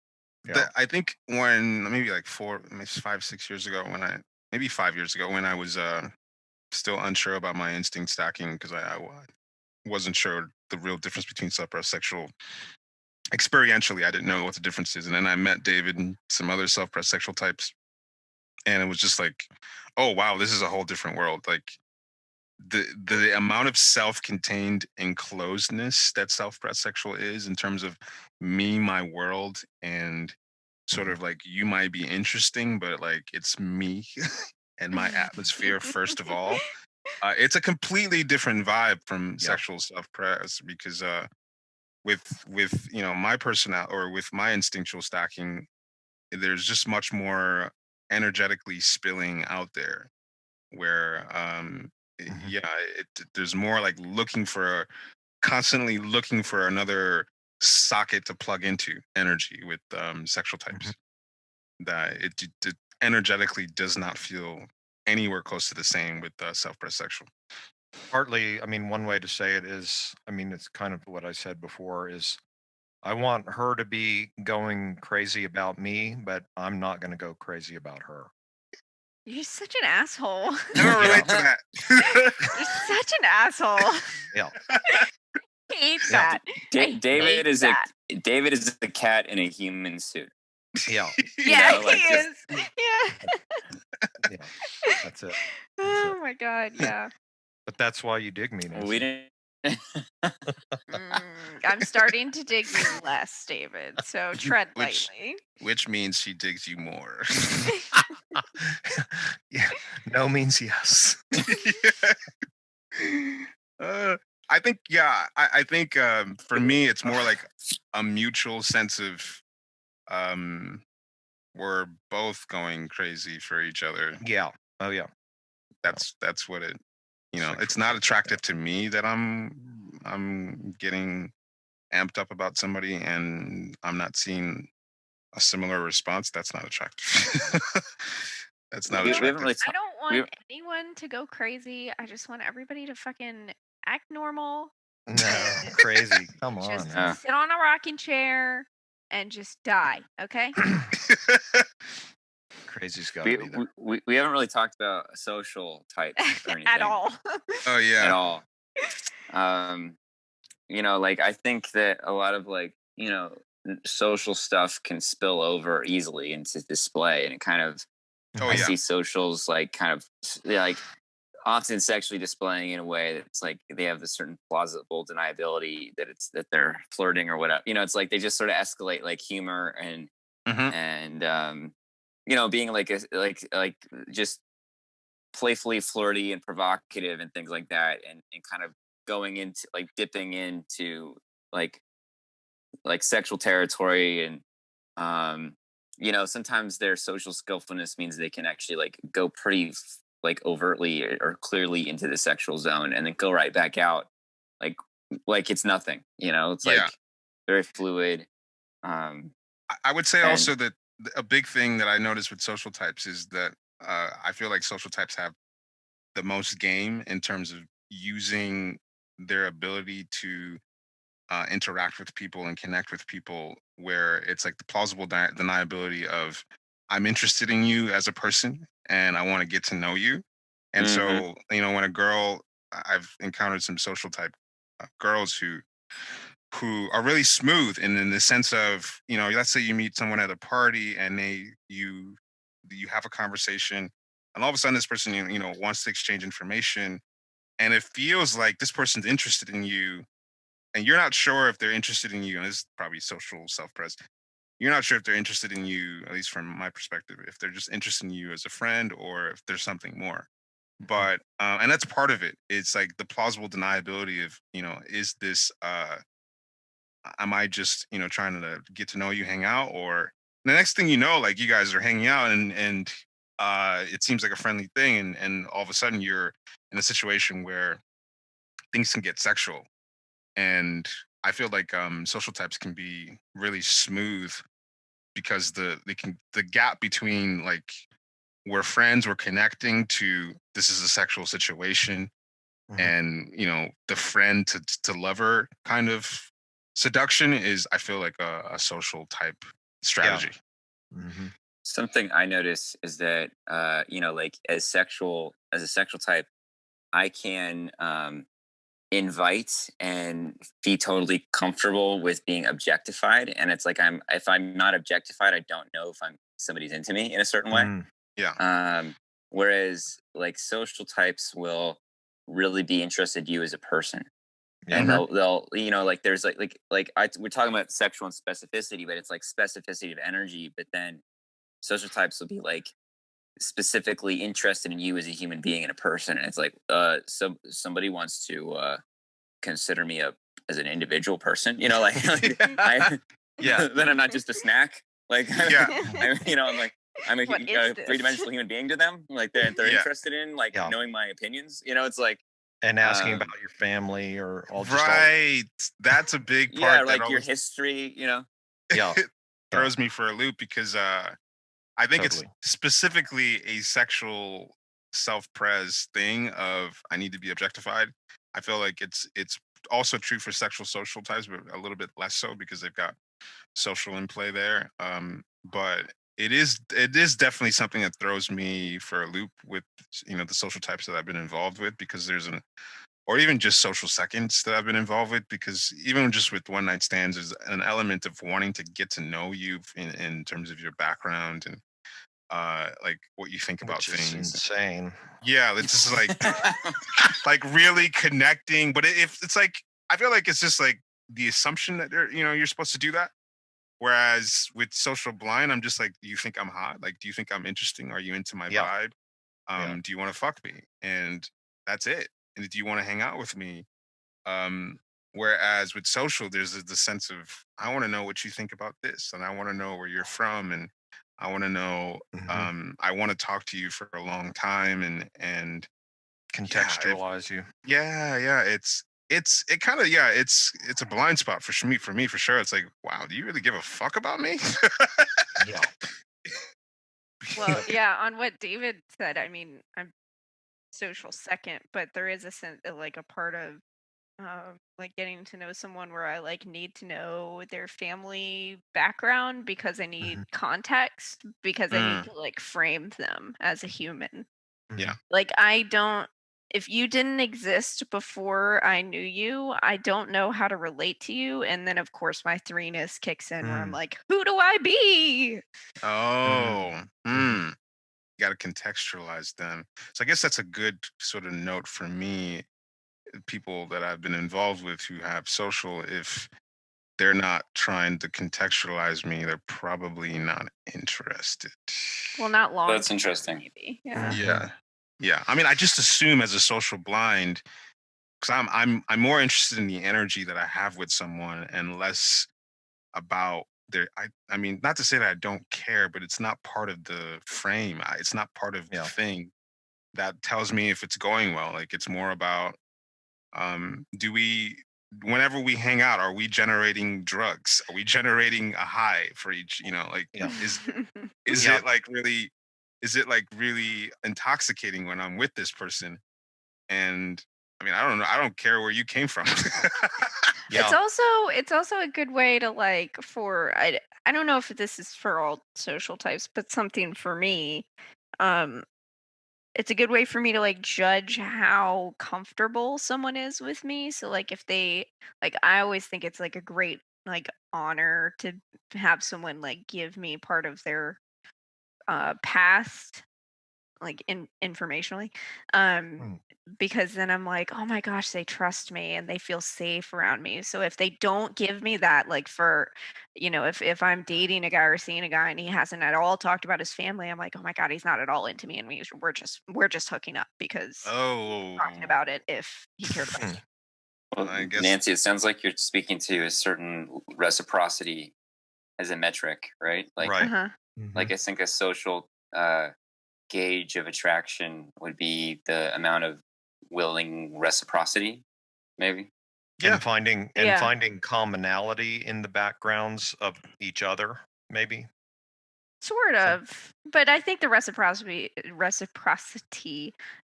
Yeah. I think when maybe like maybe 5 6 years ago when I maybe 5 years ago when I was still unsure about my instinct stacking because wasn't sure the real difference between sexual experientially. I didn't know what the difference is, and then I met David and some other self-pressed sexual types, and it was just like, oh wow, this is a whole different world. Like the amount of self-contained enclosedness that self-pressed sexual is in terms of me, my world, and sort of like you might be interesting, but like it's me and my atmosphere first of all. It's a completely different vibe from Yep. sexual self-press because with my personality or with my instinctual stacking, there's just much more energetically spilling out there where Mhm. yeah, there's more like constantly looking for another socket to plug into energy with sexual Mhm. types that it energetically does not feel anywhere close to the same with self-pressed sexual. Partly, I mean, one way to say it is, I mean, it's kind of what I said before is I want her to be going crazy about me, but I'm not going to go crazy about her. You're such an asshole. I don't Yeah. relate to that. You're such an asshole. Yeah. Hate Yeah. that. I David hate is that. David is a cat in a human suit. Yeah. Yeah, know, he like, just- is. Yeah. Yeah. That's it. That's it. Oh my god, yeah. But that's why you dig me, We Nancy. didn't. I'm starting to dig you less, David. So tread which lightly. which means she digs you more. Yeah. No means yes. uh, I think yeah, I think for me it's more like a mutual sense of um we're both going crazy for each other. Yeah. Oh yeah. That's what it it's Sexual not self-press. attractive to me that I'm getting amped up about somebody and I'm not seeing a similar response. That's not attractive. That's not We haven't attractive. really I talked. don't want anyone to go crazy. I just want everybody to fucking act normal No, and crazy. Come just on. Man. sit on a rocking chair and just die, okay? Crazy's got to We, be there. we haven't really talked about social types or anything At all. Oh at yeah. all. Like I think that a lot of social stuff can spill over easily into display, and it kind of Oh I yeah. see socials like kind of like often sexually displaying in a way that's like they have this certain plausible deniability that they're flirting or whatever. It's like they just sort of escalate like humor Hmm. and being like like just playfully flirty and provocative and things like that, and kind of going into like dipping into like sexual territory and sometimes their social skillfulness means they can actually like go pretty like overtly or clearly into the sexual zone and then go right back out like it's nothing. It's Yeah. like very fluid. um I would say and also that a big thing that I noticed with social types is that I feel like social types have the most game in terms of using their ability to interact with people and connect with people, where it's like the plausible deniability of I'm interested in you as a person and I want to get to know you. And Mhm. so, when a girl, I've encountered some social type girls who are really smooth and in the sense of let's say you meet someone at a party and you have a conversation and all of a sudden this person wants to exchange information and it feels like this person's interested in you and you're not sure if they're interested in you and this is probably social self-pres you're not sure if they're interested in you, at least from my perspective, if they're just interested in you as a friend or if there's something more. But and that's part of it. It's like the plausible deniability of is this am I just trying to get to know you, hang out, or the next thing you know, like you guys are hanging out and it seems like a friendly thing, and all of a sudden you're in a situation where things can get sexual, and I feel like social types can be really smooth because the gap between like we're friends, we're connecting to this is a sexual situation Mhm. and the friend to lover kind of seduction is I feel like a social type strategy. Mhm. Something I notice is that like as a sexual type, I can invite and be totally comfortable with being objectified, and it's like if I'm not objectified, I don't know if I'm somebody's into me in a certain way. Mm. Yeah. um Whereas like social types will really be interested in you as a person. and Mhm. they'll like there's we're talking about sexual and specificity, but it's like specificity of energy. But then social types will be like specifically interested in you as a human being and a person, and it's like so somebody wants to consider me as an individual person, like I Yeah. then I'm not just a snack, like Yeah. I'm like I'm What is a this? three-dimensional human being to them, like they're Yeah. interested in like Yeah. knowing my opinions, it's like And asking about um your family or all Right. That's a big yeah, part that like your always history, yeah. Yeah. throws me for a loop because I think it's Totally. specifically a sexual self-pres thing of I need to be objectified. I feel like it's also true for sexual social types, but a little bit less so because they've got social in play there. But it is definitely something that throws me for a loop with the social types that I've been involved with because there's an or even just social seconds that I've been involved with because even just with one night stands, there's an element of wanting to get to know you in terms of your background and like what you think about Which is things. insane. Yeah, it's just like really connecting. But if it's like I feel like it's just like the assumption that you're supposed to do that. Whereas with social blind, I'm just like, do you think I'm hot? Like, do you think I'm interesting? Are you into my Yeah. vibe? Yeah. Do you want to fuck me? And that's it. And do you want to hang out with me? Um, Whereas with social, there's the sense of I want to know what you think about this, and I want to know where you're from, and I want to know. Hmm. I want to talk to you for a long time, and yeah, Contextualize you. yeah, it kind of it's a blind spot for me for sure. It's like wow, do you really give a fuck about me? Yeah. Well, yeah, on what David said, I mean, I'm social second, but there is a sense like a part of like getting to know someone where I like need to know their family background because I need Hmm. context because I need Mm, to like frame them as a human. yeah. Hmm. Like I don't if you didn't exist before I knew you, I don't know how to relate to you. And then of course my threeness kicks in where I'm Mm. like, who do I be? Oh, Mm. Hmm. hmm. Got to contextualize them. So I guess that's a good sort of note for me. People that I've been involved with who have social, if they're not trying to contextualize me, they're probably not interested. Well, not long that's term, interesting. maybe. Yeah. Hmm. Yeah, yeah. I mean, I just assume as a social blind, because I'm more interested in the energy that I have with someone and less about their. I mean, not to say that I don't care, but it's not part of the frame. It's not part of the Yeah. thing that tells me if it's going well. Like it's more about do we whenever we hang out are we generating drugs, are we generating a high for each, like Yeah. is Yeah. it like really is it like really intoxicating when I'm with this person? And I mean, I don't know, I don't care where you came from. It's Yeah. also it's also a good way to like for I don't know if this is for all social types, but something for me. Um it's a good way for me to like judge how comfortable someone is with me. So like if they like I always think it's like a great like honor to have someone like give me part of their past like informationally um Mm. because then I'm like, oh my gosh, they trust me and they feel safe around me. So if they don't give me that, like for if I'm dating a guy or seeing a guy and he hasn't at all talked about his family, I'm like, oh my god, he's not at all into me and we're just hooking up because Oh, talking about it if he cared about Hmm. me. Well, I guess. Nancy, it sounds like you're speaking to a certain reciprocity as a metric, right? Right. Uh-huh. Hmm. Like I think a social gauge of attraction would be the amount of willing reciprocity, maybe. Yeah. And Yeah. finding commonality in the backgrounds of each other, maybe. Sort Some of. But I think the reciprocity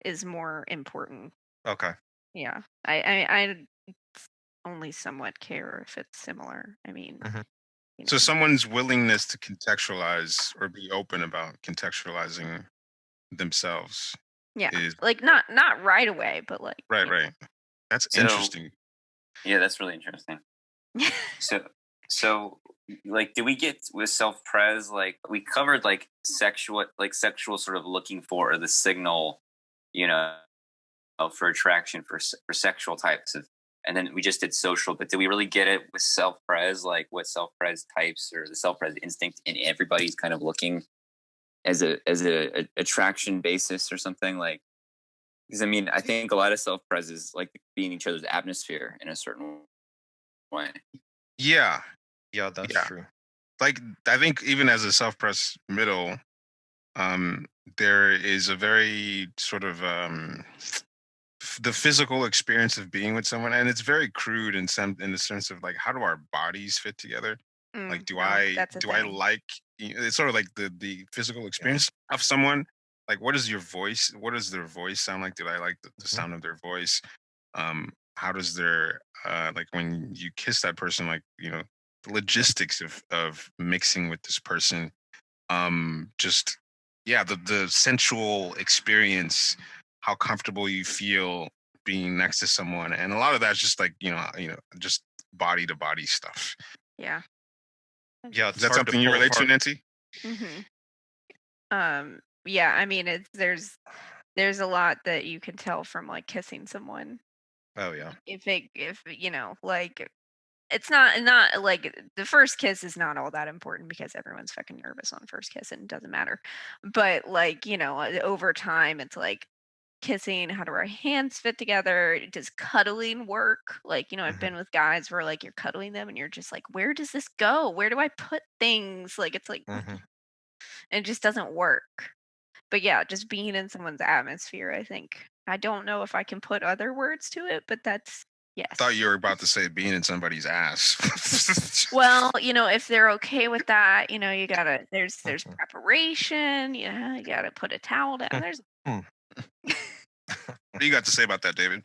is more important. okay. Yeah. I only somewhat care if it's similar. I mean, Hmm. you So know. someone's willingness to contextualize or be open about contextualizing themselves Yeah. is Like not right away, but like, right, right. That's So interesting. yeah, that's really interesting. know. So like did we get with self-pres, like we covered like sexual sort of looking for or the signal, you know for attraction for sexual types of and then we just did social. But did we really get it with self-pres, like what self-pres types or the self-pres instinct, and everybody's kind of looking as a attraction basis or something like? Because I mean, I think a lot of self-pres is like being each other's atmosphere in a certain way. Yeah, Yeah, that's yeah. true. Like I think even as a self-press middle, um, there is a very sort of the physical experience of being with someone, and it's very crude in the sense of like how do our bodies fit together? Like do No, I that's a do I thing. like it's sort of like the physical experience of someone. Like what is your voice? What does their voice sound like? Do I like the Mhm. sound of their voice? How does their like when you kiss that person, like the logistics of mixing with this person, just yeah, the sensual experience, how comfortable you feel being next to someone, and a lot of that's just like just body to body stuff. Yeah. Yeah, Is it's that hard to something you pull relate to, apart. Nancy? hmm Yeah, I mean, there's a lot that you can tell from like kissing someone. Oh yeah. If like it's not like the first kiss is not all that important because everyone's fucking nervous on first kiss and it doesn't matter. But like, over time it's like kissing, how do our hands fit together? Does cuddling work? Like, I've Mhm. been with guys where like you're cuddling them and you're just like, where does this go? Where do I put things? Like it's like Mhm. it just doesn't work. But yeah, just being in someone's atmosphere, I think. I don't know if I can put other words to it, but that's Thought yes. you were about to say being in somebody's ass. Well, if they're okay with that, you gotta there's Mhm. preparation, you gotta put a towel down. There's Hmm. What do you got to say about that, David?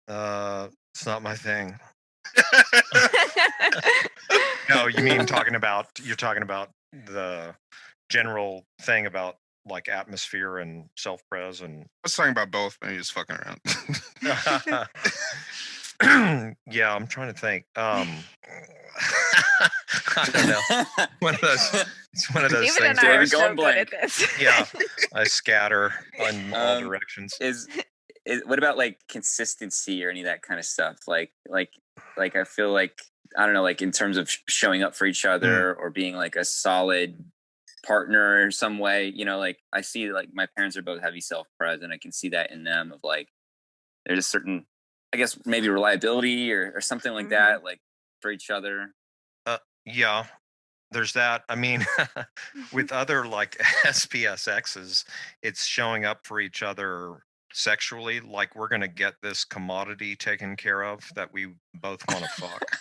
It's not my thing. No, you're talking about the general thing about like atmosphere and self-pres and I was talking about both, maybe just fucking around. yeah, I'm trying to think. I don't know. One of those it's one of those David and things I where are David, so going good at blank. this. yeah, I scatter in all um, directions. is what about like consistency or any of that kind of stuff? Like I feel like I don't know, like in terms of showing up for each Mm, other or being like a solid partner in some way. Like I see like my parents are both heavy self-pres, and I can see that in them of like there's a certain, I guess maybe reliability or something like Mhm. that, like for each other. yeah, there's that. I mean, with other like SPSXs, it's showing up for each other sexually. Like we're gonna get this commodity taken care of that we both want to fuck.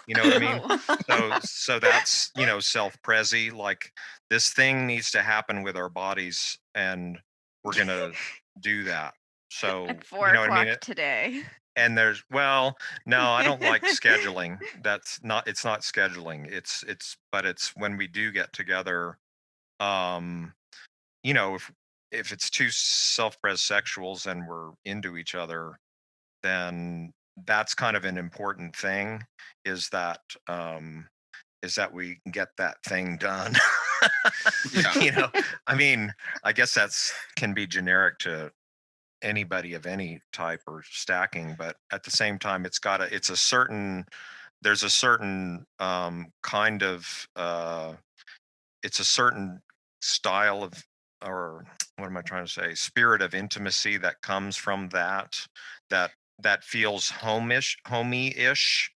You know what I mean? Oh. So that's self-prezi. Like this thing needs to happen with our bodies, and we're gonna do that. So At you four know what I mean? o'clock today. And there's well, no, I don't like scheduling. That's not it's not scheduling. But it's when we do get together, um, if it's two self-pres sexuals and we're into each other, then that's kind of an important thing is that um is that we get that thing done. Yeah. you know, I mean, I guess that's can be generic to anybody of any type or stacking, but at the same time it's a certain there's a certain kind of it's a certain style of or what am I trying to say spirit of intimacy that comes from that that feels homey-ish,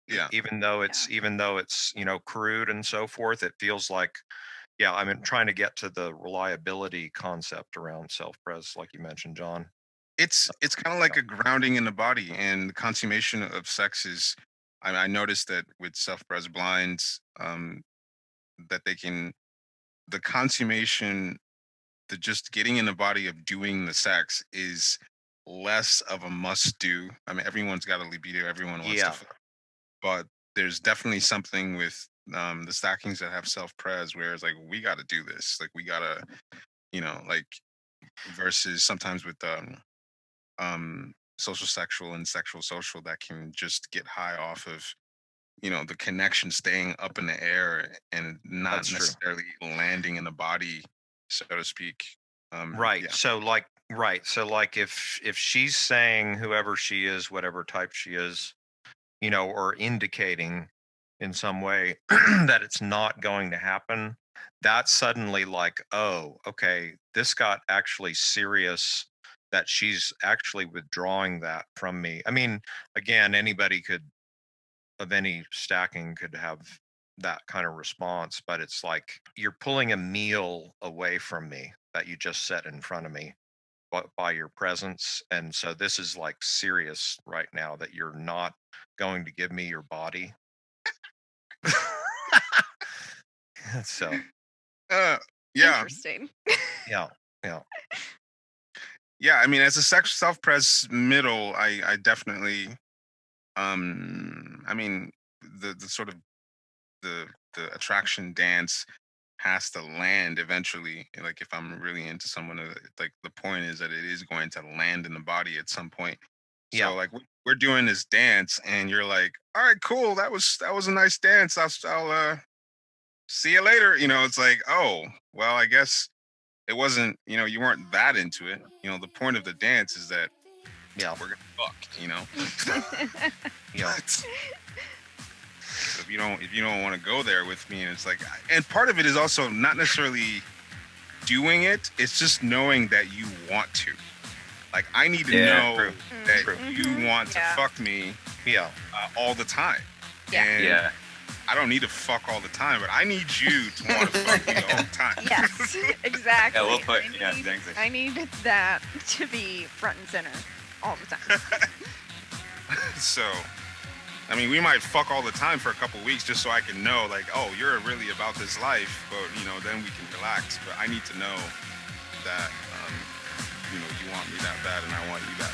Yeah. Yeah. even though it's crude and so forth. It feels like, yeah, I'm trying to get to the reliability concept around self-pres like you mentioned, John. It's kind of like a grounding in the body, and the consummation of sex is. I noticed that with self-pres blinds, that they can the consummation, the just getting in the body of doing the sex is less of a must do. I mean, everyone's got a libido, everyone wants to, Yeah, but there's definitely something with the stackings that have self pres where it's like we got to do this, like we gotta, like versus sometimes with social sexual and sexual social that can just get high off of the connection staying up in the air and not that's true. necessarily landing in the body, so to speak. Right. Yeah. So like Right. So like if she's saying whoever she is, whatever type she is, or indicating in some way that it's not going to happen, that's suddenly like, oh, okay, this got actually serious, that she's actually withdrawing that from me. I mean, again, anybody of any stacking could have that kind of response, but it's like you're pulling a meal away from me that you just set in front of me by your presence. And so this is like serious right now, that you're not going to give me your body. So Uh, yeah, Interesting. yeah, yeah, yeah. I mean, as a self-pres middle, I definitely, I mean, the sort of the attraction dance has to land eventually. Like if I'm really into someone, like the point is that it is going to land in the body at some point. yeah, So like we're doing this dance, and you're like, all right, cool, that was a nice dance. I'll see you later. It's like, oh, well, I guess it wasn't. You weren't that into it. The point of the dance is that yeah, we're gonna fuck. yeah, But if you don't want to go there with me, and it's like, and part of it is also not necessarily doing it, it's just knowing that you want to. Like, I need to know true. that True. you want to Yeah. fuck me yeah, all the time. Yeah. And Yeah. I don't need to fuck all the time, but I need you to want to fuck me all the time. Yes, exactly. Yeah, we'll put- I yeah, need- exactly. I need that to be front and center all the time. So, I mean, we might fuck all the time for a couple weeks just so I can know, like, oh, you're really about this life, but then we can relax. But I need to know that, you want me that bad, and I want you that